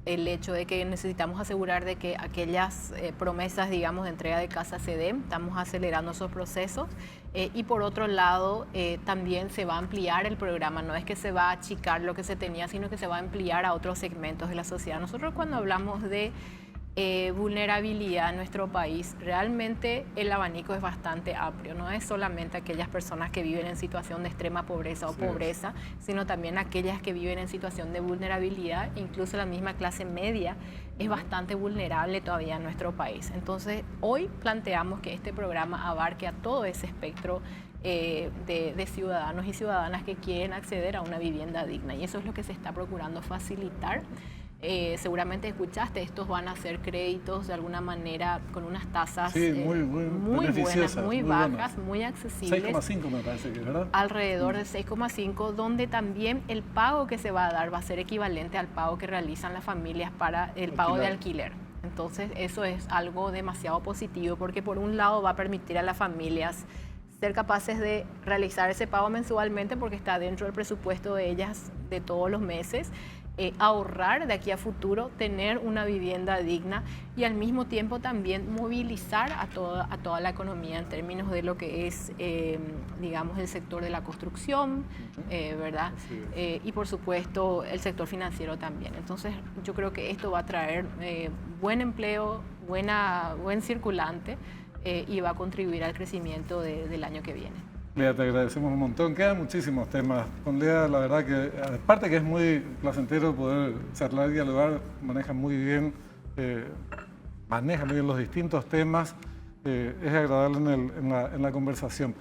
el hecho de que necesitamos asegurar de que aquellas promesas, digamos, de entrega de casa se den. Estamos acelerando esos procesos. Y por otro lado, también se va a ampliar el programa. No es que se va a achicar lo que se tenía, sino que se va a ampliar a otros segmentos de la sociedad. Nosotros cuando hablamos de vulnerabilidad en nuestro país, realmente el abanico es bastante amplio. No es solamente aquellas personas que viven en situación de extrema pobreza o pobreza, sino también aquellas que viven en situación de vulnerabilidad. Incluso la misma clase media es bastante vulnerable todavía en nuestro país. Entonces, hoy planteamos que este programa abarque a todo ese espectro de ciudadanos y ciudadanas que quieren acceder a una vivienda digna. Y eso es lo que se está procurando facilitar. Seguramente escuchaste, estos van a ser créditos de alguna manera con unas tasas muy buenas, muy bajas, buenas. Muy accesibles. 6,5 me parece que, ¿verdad? Alrededor de 6,5, donde también el pago que se va a dar va a ser equivalente al pago que realizan las familias para el pago de alquiler. Entonces eso es algo demasiado positivo porque por un lado va a permitir a las familias ser capaces de realizar ese pago mensualmente porque está dentro del presupuesto de ellas de todos los meses. Ahorrar de aquí a futuro, tener una vivienda digna y al mismo tiempo también movilizar a toda la economía en términos de lo que es, digamos, el sector de la construcción, ¿verdad? Y por supuesto el sector financiero también. Entonces yo creo que esto va a traer buen empleo, buen circulante y va a contribuir al crecimiento del año que viene. Lea, te agradecemos un montón. Quedan muchísimos temas. Con Lea, la verdad que, aparte que es muy placentero poder charlar y dialogar, maneja muy bien los distintos temas, es agradable en la conversación,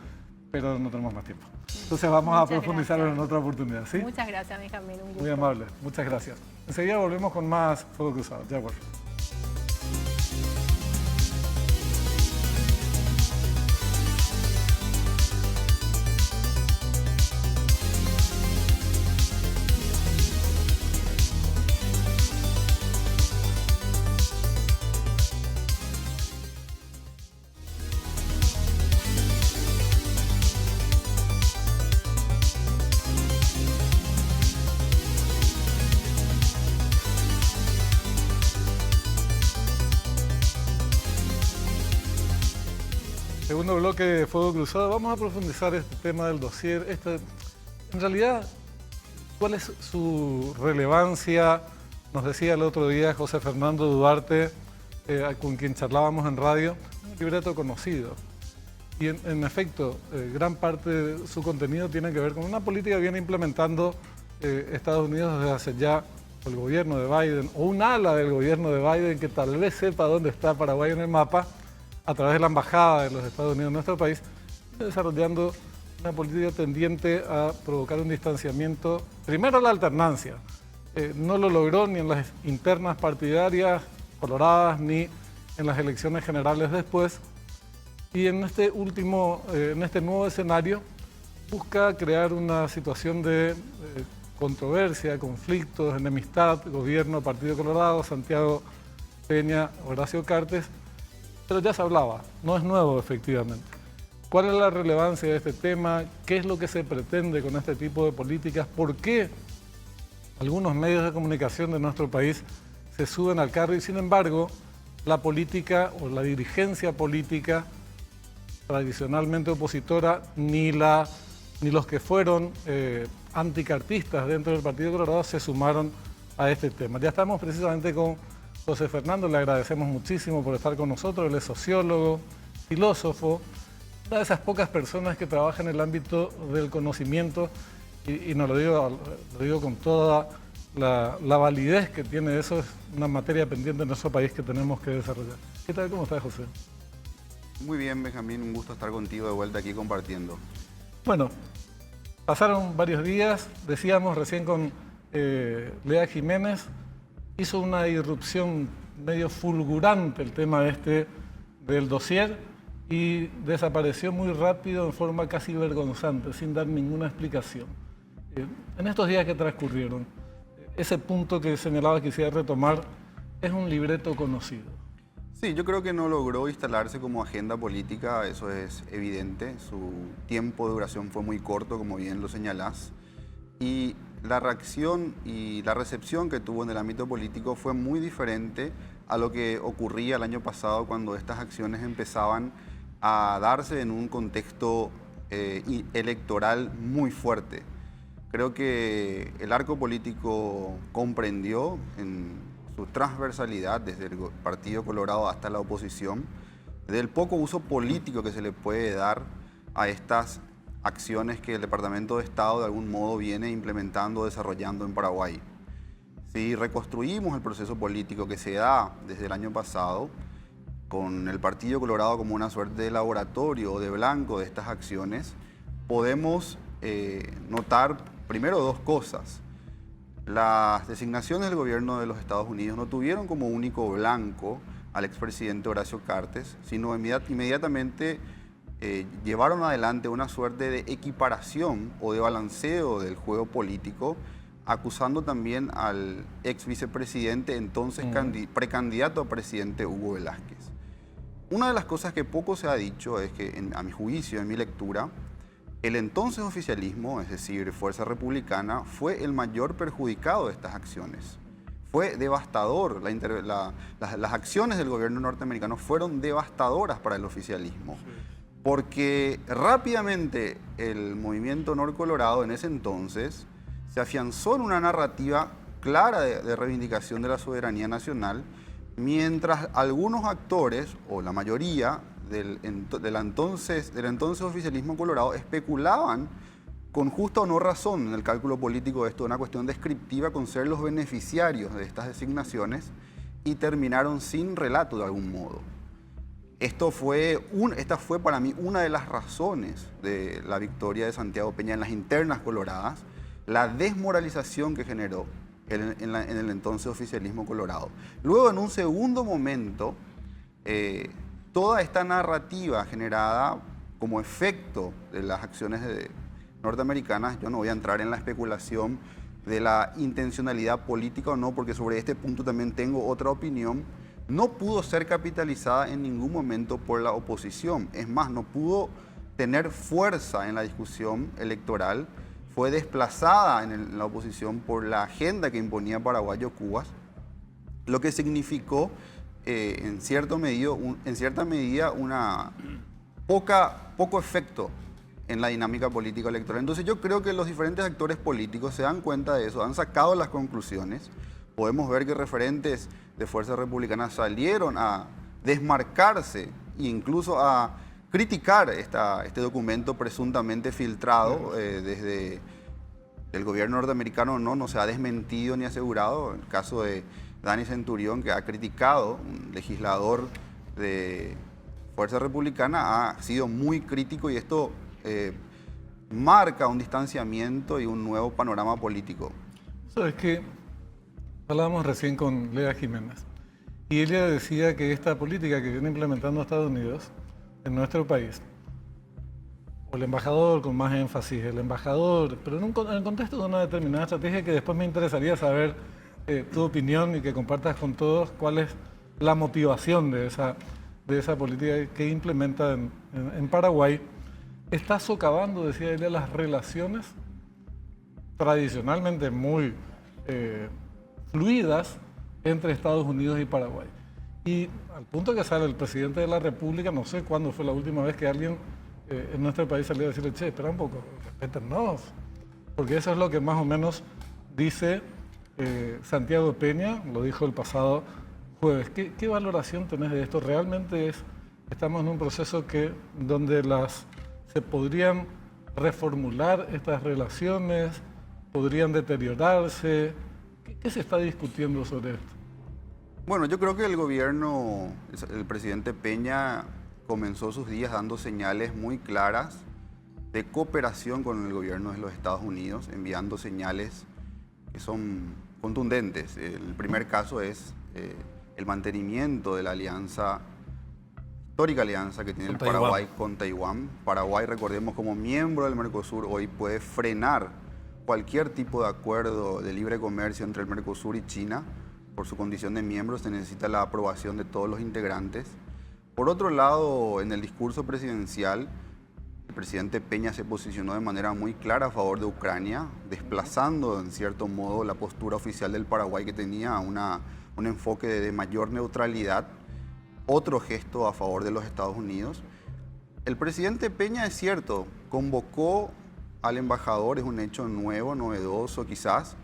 pero no tenemos más tiempo. Entonces vamos a profundizar en otra oportunidad, ¿sí? Muchas gracias, Benjamín. Un gusto. Muy amable. Muchas gracias. Enseguida volvemos con más Fuego Cruzado. Ya vuelvo. Segundo bloque de Fuego Cruzado. Vamos a profundizar este tema del dossier. En realidad, ¿cuál es su relevancia? Nos decía el otro día José Fernando Duarte, con quien charlábamos en radio, un libreto conocido. Y en efecto, gran parte de su contenido tiene que ver con una política que viene implementando Estados Unidos desde hace ya el gobierno de Biden, o un ala del gobierno de Biden que tal vez sepa dónde está Paraguay en el mapa, a través de la Embajada de los Estados Unidos en nuestro país, desarrollando una política tendiente a provocar un distanciamiento, primero la alternancia. No lo logró ni en las internas partidarias coloradas, ni en las elecciones generales después. Y en este nuevo escenario, busca crear una situación de controversia, conflictos, enemistad, gobierno, Partido Colorado, Santiago Peña, Horacio Cartes. Pero ya se hablaba, no es nuevo efectivamente. ¿Cuál es la relevancia de este tema? ¿Qué es lo que se pretende con este tipo de políticas? ¿Por qué algunos medios de comunicación de nuestro país se suben al carro y sin embargo la política o la dirigencia política tradicionalmente opositora ni los que fueron anticartistas dentro del Partido Colorado se sumaron a este tema? Ya estamos precisamente con José Fernando, le agradecemos muchísimo por estar con nosotros. Él es sociólogo, filósofo una de esas pocas personas que trabajan en el ámbito del conocimiento, y no lo digo con toda la validez que tiene eso, es una materia pendiente en nuestro país que tenemos que desarrollar. ¿Qué tal? ¿Cómo estás, José? Muy bien, Benjamín, un gusto estar contigo de vuelta aquí compartiendo. Bueno, pasaron varios días, decíamos recién con Lea Jiménez, hizo una irrupción medio fulgurante el tema del dossier y desapareció muy rápido en forma casi vergonzante, sin dar ninguna explicación. En estos días que transcurrieron, ese punto que señalaba quisiera retomar, es un libreto conocido. Sí, yo creo que no logró instalarse como agenda política, eso es evidente. Su tiempo de duración fue muy corto, como bien lo señalás. Y la reacción y la recepción que tuvo en el ámbito político fue muy diferente a lo que ocurría el año pasado cuando estas acciones empezaban a darse en un contexto electoral muy fuerte. Creo que el arco político comprendió en su transversalidad, desde el Partido Colorado hasta la oposición, del poco uso político que se le puede dar a estas acciones que el Departamento de Estado de algún modo viene implementando, desarrollando en Paraguay. Si reconstruimos el proceso político que se da desde el año pasado, con el Partido Colorado como una suerte de laboratorio o de blanco de estas acciones, podemos notar primero dos cosas. Las designaciones del gobierno de los Estados Unidos no tuvieron como único blanco al expresidente Horacio Cartes, sino inmediatamente llevaron adelante una suerte de equiparación o de balanceo del juego político, acusando también al ex vicepresidente, entonces precandidato a presidente Hugo Velázquez. Una de las cosas que poco se ha dicho es que, a mi juicio, en mi lectura, el entonces oficialismo, es decir, Fuerza Republicana, fue el mayor perjudicado de estas acciones. Fue devastador, las acciones del gobierno norteamericano fueron devastadoras para el oficialismo, porque rápidamente el movimiento norcolorado en ese entonces se afianzó en una narrativa clara de reivindicación de la soberanía nacional, mientras algunos actores, o la mayoría, del entonces oficialismo colorado especulaban con justa o no razón en el cálculo político de esto, una cuestión descriptiva con ser los beneficiarios de estas designaciones, y terminaron sin relato de algún modo. Esta fue para mí una de las razones de la victoria de Santiago Peña en las internas coloradas, la desmoralización que generó en el entonces oficialismo colorado. Luego, en un segundo momento, toda esta narrativa generada como efecto de las acciones norteamericanas, yo no voy a entrar en la especulación de la intencionalidad política o no, porque sobre este punto también tengo otra opinión, no pudo ser capitalizada en ningún momento por la oposición. Es más, no pudo tener fuerza en la discusión electoral, fue desplazada en la oposición por la agenda que imponía Paraguayo Cubas, lo que significó en cierta medida una poco efecto en la dinámica política electoral. Entonces yo creo que los diferentes actores políticos se dan cuenta de eso, han sacado las conclusiones. Podemos ver que referentes de Fuerza Republicana salieron a desmarcarse e incluso a criticar este documento presuntamente filtrado desde el gobierno norteamericano. No se ha desmentido ni asegurado. En el caso de Dani Centurión, que ha criticado, un legislador de Fuerza Republicana, ha sido muy crítico, y esto marca un distanciamiento y un nuevo panorama político. Sabes que hablábamos recién con Lea Jiménez y ella decía que esta política que viene implementando Estados Unidos en nuestro país, o el embajador con más énfasis, el embajador, pero en el contexto de una determinada estrategia, que después me interesaría saber tu opinión y que compartas con todos cuál es la motivación de esa política que implementa en Paraguay, está socavando, decía ella, las relaciones tradicionalmente muy fluidas entre Estados Unidos y Paraguay. Y al punto que sale el presidente de la República, no sé cuándo fue la última vez que alguien en nuestro país salió a decirle, che, espera un poco, respétennos, porque eso es lo que más o menos dice Santiago Peña, lo dijo el pasado jueves. ¿Qué valoración tenés de esto? ¿Realmente es estamos en un proceso donde se podrían reformular estas relaciones, podrían deteriorarse. ¿Qué se está discutiendo sobre esto? Bueno, yo creo que el gobierno, el presidente Peña comenzó sus días dando señales muy claras de cooperación con el gobierno de los Estados Unidos, enviando señales que son contundentes. El primer caso es el mantenimiento de la histórica alianza que tiene el Paraguay con Taiwán. Paraguay, recordemos, como miembro del Mercosur, hoy puede frenar cualquier tipo de acuerdo de libre comercio entre el Mercosur y China. Por su condición de miembro se necesita la aprobación de todos los integrantes. Por otro lado, en el discurso presidencial, el presidente Peña se posicionó de manera muy clara a favor de Ucrania, desplazando en cierto modo la postura oficial del Paraguay, que tenía un enfoque de mayor neutralidad, otro gesto a favor de los Estados Unidos. El presidente Peña, es cierto, convocó al embajador, es un hecho nuevo, novedoso quizás,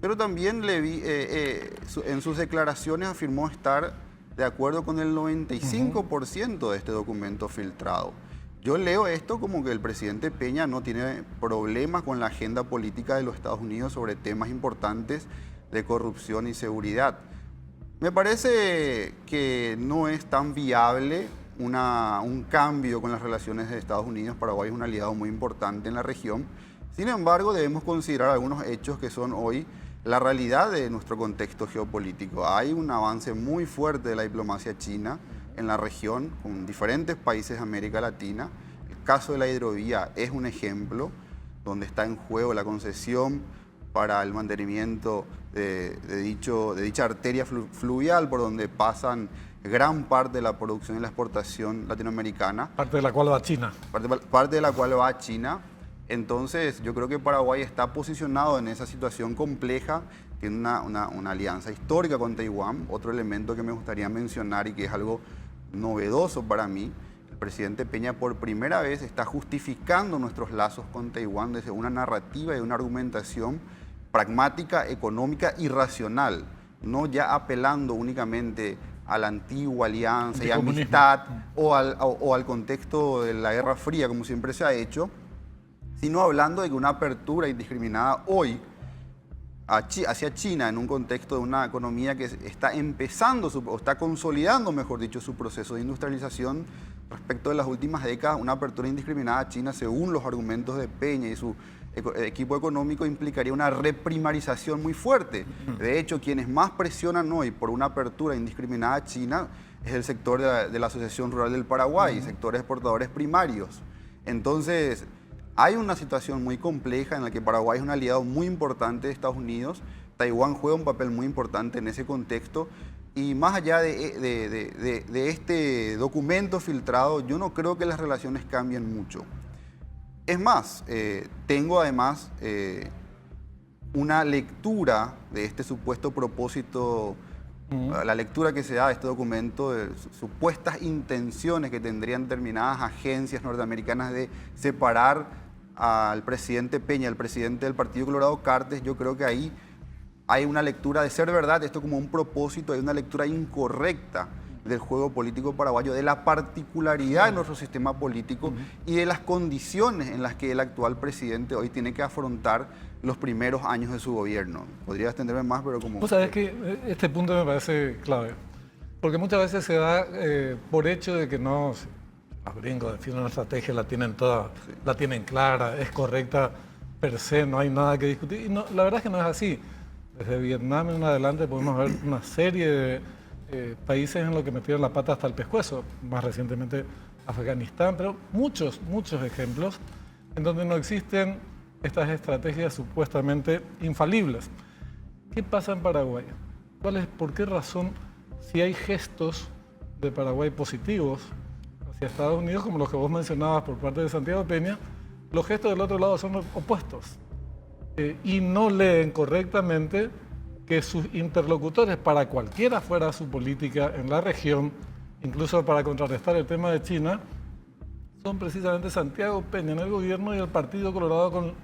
pero también en sus declaraciones afirmó estar de acuerdo con el 95% de este documento filtrado. Yo leo esto como que el presidente Peña no tiene problemas con la agenda política de los Estados Unidos sobre temas importantes de corrupción y seguridad. Me parece que no es tan viable un cambio con las relaciones de Estados Unidos. Paraguay es un aliado muy importante en la región. Sin embargo, debemos considerar algunos hechos que son hoy la realidad de nuestro contexto geopolítico. Hay un avance muy fuerte de la diplomacia china en la región, con diferentes países de América Latina. El caso de la hidrovía es un ejemplo, donde está en juego la concesión para el mantenimiento de dicha arteria fluvial por donde pasan gran parte de la producción y la exportación latinoamericana. Parte de la cual va a China. Parte de la cual va a China. Entonces, yo creo que Paraguay está posicionado en esa situación compleja, tiene una alianza histórica con Taiwán. Otro elemento que me gustaría mencionar y que es algo novedoso para mí, el presidente Peña por primera vez está justificando nuestros lazos con Taiwán desde una narrativa y una argumentación pragmática, económica y racional, no ya apelando únicamente a la antigua alianza y amistad o al contexto de la Guerra Fría, como siempre se ha hecho, sino hablando de que una apertura indiscriminada hoy hacia China en un contexto de una economía que está empezando, o está consolidando, mejor dicho, su proceso de industrialización respecto de las últimas décadas, una apertura indiscriminada a China, según los argumentos de Peña y su equipo económico, implicaría una reprimarización muy fuerte. De hecho, quienes más presionan hoy por una apertura indiscriminada a China es el sector de la Asociación Rural del Paraguay, sectores exportadores primarios. Entonces, hay una situación muy compleja en la que Paraguay es un aliado muy importante de Estados Unidos. Taiwán juega un papel muy importante en ese contexto. Y más allá de este documento filtrado, yo no creo que las relaciones cambien mucho. Es más, tengo además una lectura de este supuesto propósito, la lectura que se da de este documento, de supuestas intenciones que tendrían determinadas agencias norteamericanas de separar al presidente Peña, al presidente del Partido Colorado Cartes. Yo creo que ahí hay una lectura, de ser verdad esto como un propósito, hay una lectura incorrecta del juego político paraguayo, de la particularidad de nuestro sistema político y de las condiciones en las que el actual presidente hoy tiene que afrontar los primeros años de su gobierno. Podría extenderme más, pero como... Vos sabés que este punto me parece clave, porque muchas veces se da por hecho de que no... Los gringos definen una estrategia, la tienen toda, la tienen clara, es correcta per se, no hay nada que discutir. Y no, la verdad es que no es así. Desde Vietnam en adelante podemos ver una serie de países en los que metieron la pata hasta el pescuezo, más recientemente Afganistán, pero muchos ejemplos en donde no existen estas estrategias supuestamente infalibles. ¿Qué pasa en Paraguay? ¿Por qué razón, si hay gestos de Paraguay positivos hacia Estados Unidos, como los que vos mencionabas por parte de Santiago Peña, los gestos del otro lado son opuestos y no leen correctamente que sus interlocutores, para cualquiera fuera su política en la región, incluso para contrarrestar el tema de China, son precisamente Santiago Peña en el gobierno y el Partido Colorado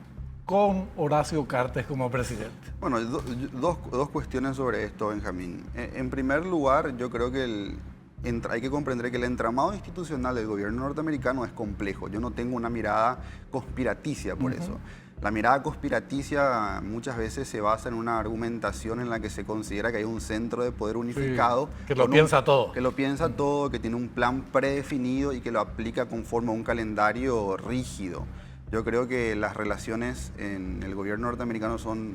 con Horacio Cartes como presidente. Bueno, dos cuestiones sobre esto, Benjamín. En primer lugar, yo creo que hay que comprender que el entramado institucional del gobierno norteamericano es complejo. Yo no tengo una mirada conspiraticia por eso. La mirada conspiraticia muchas veces se basa en una argumentación en la que se considera que hay un centro de poder unificado. Sí, que lo piensa todo. Que lo piensa todo, que tiene un plan predefinido y que lo aplica conforme a un calendario rígido. Yo creo que las relaciones en el gobierno norteamericano son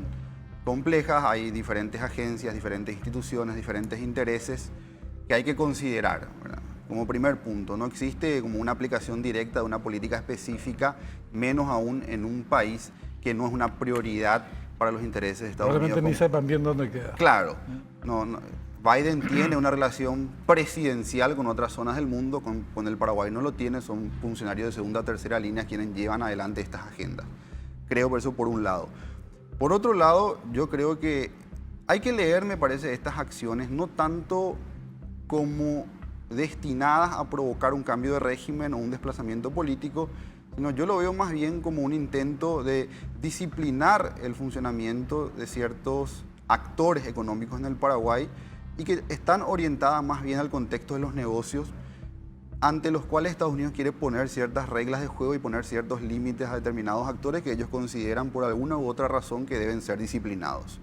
complejas, hay diferentes agencias, diferentes instituciones, diferentes intereses que hay que considerar, ¿verdad? Como primer punto, no existe como una aplicación directa de una política específica, menos aún en un país que no es una prioridad para los intereses de Estados Unidos. Probablemente ni sepan bien dónde queda. Claro. Biden tiene una relación presidencial con otras zonas del mundo, con el Paraguay no lo tiene, son funcionarios de segunda o tercera línea quienes llevan adelante estas agendas. Creo por eso por un lado. Por otro lado, yo creo que hay que leer, me parece, estas acciones no tanto como destinadas a provocar un cambio de régimen o un desplazamiento político, sino yo lo veo más bien como un intento de disciplinar el funcionamiento de ciertos actores económicos en el Paraguay y que están orientadas más bien al contexto de los negocios ante los cuales Estados Unidos quiere poner ciertas reglas de juego y poner ciertos límites a determinados actores que ellos consideran por alguna u otra razón que deben ser disciplinados.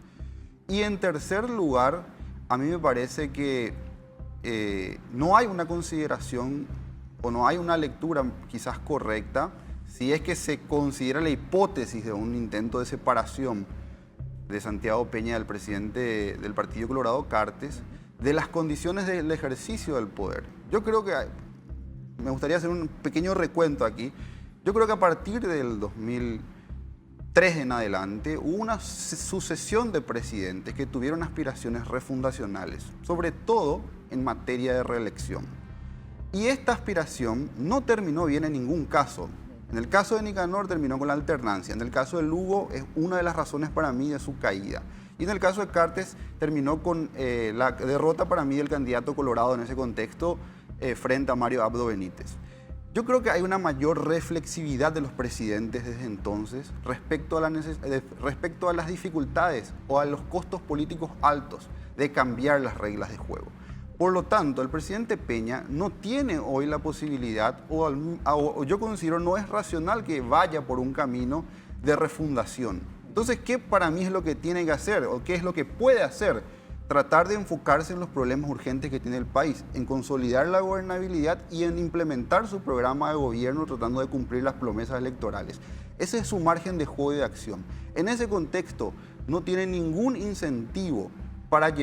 Y en tercer lugar, a mí me parece que no hay una consideración o no hay una lectura quizás correcta si es que se considera la hipótesis de un intento de separación de Santiago Peña, del presidente del Partido Colorado, Cartes, de las condiciones del ejercicio del poder. Yo creo que me gustaría hacer un pequeño recuento aquí. Yo creo que a partir del 2003 en adelante hubo una sucesión de presidentes que tuvieron aspiraciones refundacionales, sobre todo en materia de reelección. Y esta aspiración no terminó bien en ningún caso. En el caso de Nicanor terminó con la alternancia. En el caso de Lugo es una de las razones para mí de su caída. Y en el caso de Cartes terminó con la derrota para mí del candidato colorado en ese contexto frente a Mario Abdo Benítez. Yo creo que hay una mayor reflexividad de los presidentes desde entonces respecto a las dificultades o a los costos políticos altos de cambiar las reglas de juego. Por lo tanto, el presidente Peña no tiene hoy la posibilidad, o yo considero no es racional que vaya por un camino de refundación. Entonces, ¿qué para mí es lo que tiene que hacer o qué es lo que puede hacer? Tratar de enfocarse en los problemas urgentes que tiene el país, en consolidar la gobernabilidad y en implementar su programa de gobierno tratando de cumplir las promesas electorales. Ese es su margen de juego y de acción. En ese contexto, no tiene ningún incentivo para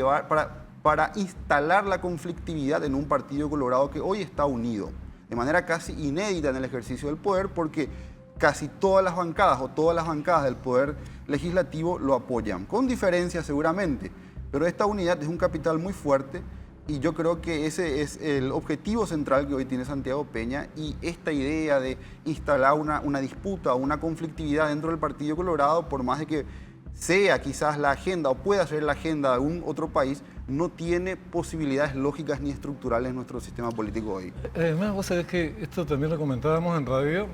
instalar la conflictividad en un Partido Colorado que hoy está unido, de manera casi inédita en el ejercicio del poder, porque casi todas las bancadas o todas las bancadas del poder legislativo lo apoyan, con diferencias seguramente, pero esta unidad es un capital muy fuerte y yo creo que ese es el objetivo central que hoy tiene Santiago Peña, y esta idea de instalar una disputa o una conflictividad dentro del Partido Colorado, por más de que sea quizás la agenda o pueda ser la agenda de algún otro país, no tiene posibilidades lógicas ni estructurales en nuestro sistema político hoy. Además, vos sabés que esto también lo comentábamos en radio,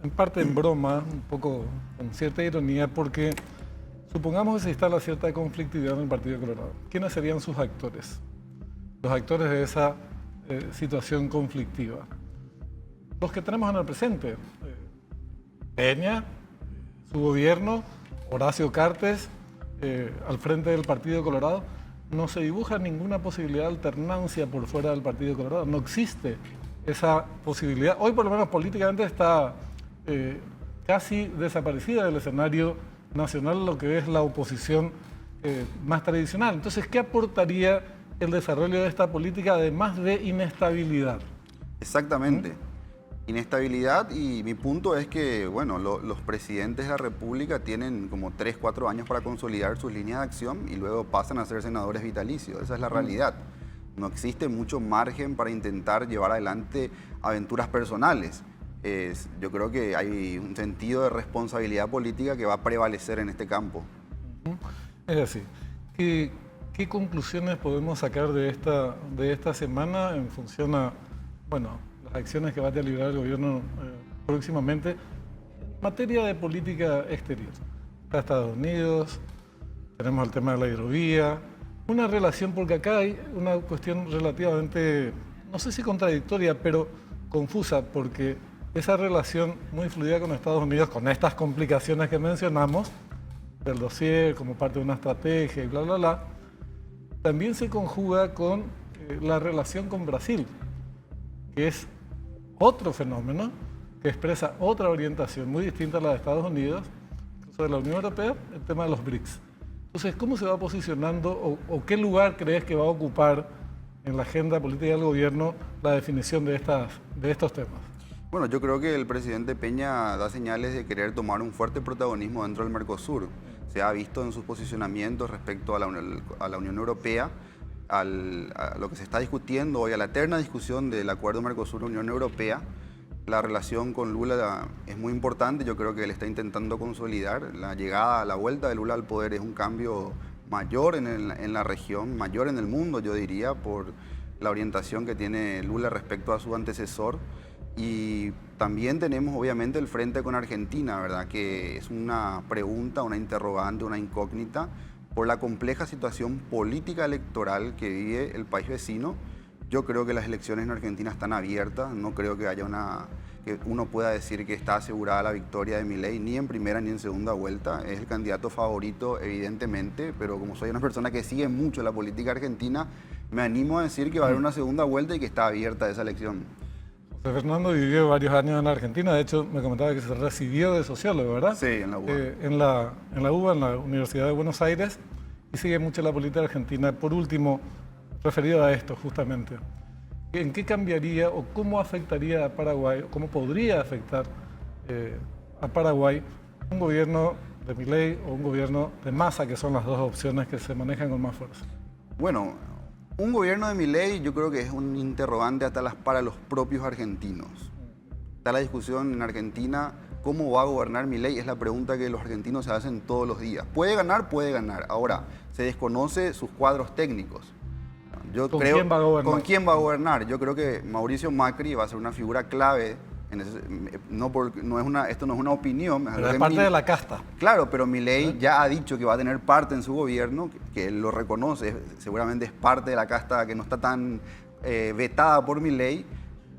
en parte en broma, un poco con cierta ironía, porque supongamos que se instala cierta conflictividad en el Partido Colorado. ¿Quiénes serían sus actores? Los actores de esa situación conflictiva. Los que tenemos en el presente. Peña, su gobierno, Horacio Cartes, al frente del Partido Colorado. No se dibuja ninguna posibilidad de alternancia por fuera del Partido Colorado. No existe esa posibilidad. Hoy, por lo menos políticamente, está casi desaparecida del escenario nacional lo que es la oposición más tradicional. Entonces, ¿qué aportaría el desarrollo de esta política además de inestabilidad? Exactamente. Inestabilidad, y mi punto es que, bueno, los presidentes de la República tienen como 3, 4 años para consolidar sus líneas de acción y luego pasan a ser senadores vitalicios. Esa es la realidad. No existe mucho margen para intentar llevar adelante aventuras personales. Yo creo que hay un sentido de responsabilidad política que va a prevalecer en este campo. Es así. ¿Qué conclusiones podemos sacar de esta semana en función a, bueno, las acciones que va a liberar el gobierno próximamente en materia de política exterior? Está Estados Unidos, tenemos el tema de la hidrovía, una relación, porque acá hay una cuestión relativamente no sé si contradictoria, pero confusa, porque esa relación muy fluida con Estados Unidos, con estas complicaciones que mencionamos, del dossier como parte de una estrategia y bla, bla, bla, también se conjuga con la relación con Brasil, que es otro fenómeno que expresa otra orientación muy distinta a la de Estados Unidos, incluso de la Unión Europea, el tema de los BRICS. Entonces, ¿cómo se va posicionando o qué lugar crees que va a ocupar en la agenda política del gobierno la definición de estos temas? Bueno, yo creo que el presidente Peña da señales de querer tomar un fuerte protagonismo dentro del Mercosur. Se ha visto en sus posicionamientos respecto a la Unión Europea, a lo que se está discutiendo hoy, a la eterna discusión del acuerdo Mercosur-Unión Europea. La relación con Lula es muy importante, yo creo que él está intentando consolidar. La llegada, la vuelta de Lula al poder es un cambio mayor en la región, mayor en el mundo, yo diría, por la orientación que tiene Lula respecto a su antecesor. Y también tenemos obviamente el frente con Argentina, ¿verdad? Que es una pregunta, una interrogante, una incógnita por la compleja situación política electoral que vive el país vecino. Yo creo que las elecciones en Argentina están abiertas, no creo que haya que uno pueda decir que está asegurada la victoria de Milei, ni en primera ni en segunda vuelta. Es el candidato favorito, evidentemente, pero como soy una persona que sigue mucho la política argentina, me animo a decir que va a haber una segunda vuelta y que está abierta esa elección. José Fernando vivió varios años en la Argentina, de hecho me comentaba que se recibió de sociólogo, ¿verdad? Sí, en la UBA. En la UBA, en la Universidad de Buenos Aires, y sigue mucho la política argentina. Por último, referido a esto justamente, ¿en qué cambiaría o cómo afectaría a Paraguay, o cómo podría afectar a Paraguay un gobierno de Milei o un gobierno de Massa, que son las dos opciones que se manejan con más fuerza? Bueno, un gobierno de Milei yo creo que es un interrogante hasta para los propios argentinos. Está la discusión en Argentina, ¿cómo va a gobernar Milei? Es la pregunta que los argentinos se hacen todos los días. Puede ganar, puede ganar. Ahora, se desconoce sus cuadros técnicos. ¿Con quién va a gobernar? ¿Con quién va a gobernar? Yo creo que Mauricio Macri va a ser una figura clave. Esto no es una opinión. Pero es parte de la casta. Claro, pero Milei ya ha dicho que va a tener parte en su gobierno, que él lo reconoce, seguramente es parte de la casta que no está tan vetada por Milei.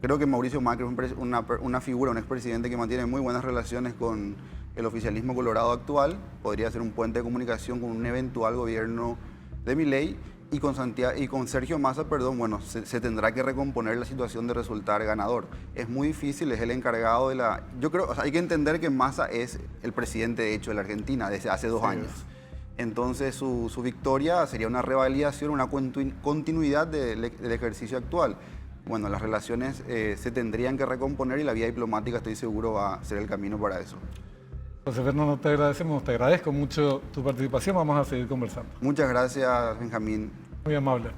Creo que Mauricio Macri es una figura, un expresidente que mantiene muy buenas relaciones con el oficialismo colorado actual. Podría ser un puente de comunicación con un eventual gobierno de Milei. Y con Sergio Massa, bueno, se tendrá que recomponer la situación de resultar ganador. Es muy difícil, es el encargado de la... Yo creo, o sea, hay que entender que Massa es el presidente, de hecho, de la Argentina desde hace 2 años. Entonces, su victoria sería una revalidación, una continuidad del ejercicio actual. Bueno, las relaciones se tendrían que recomponer y la vía diplomática, estoy seguro, va a ser el camino para eso. José Fernando, te agradezco mucho tu participación, vamos a seguir conversando. Muchas gracias, Benjamín. Muy amable.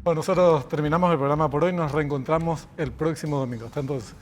Bueno, nosotros terminamos el programa por hoy, nos reencontramos el próximo domingo. Hasta entonces.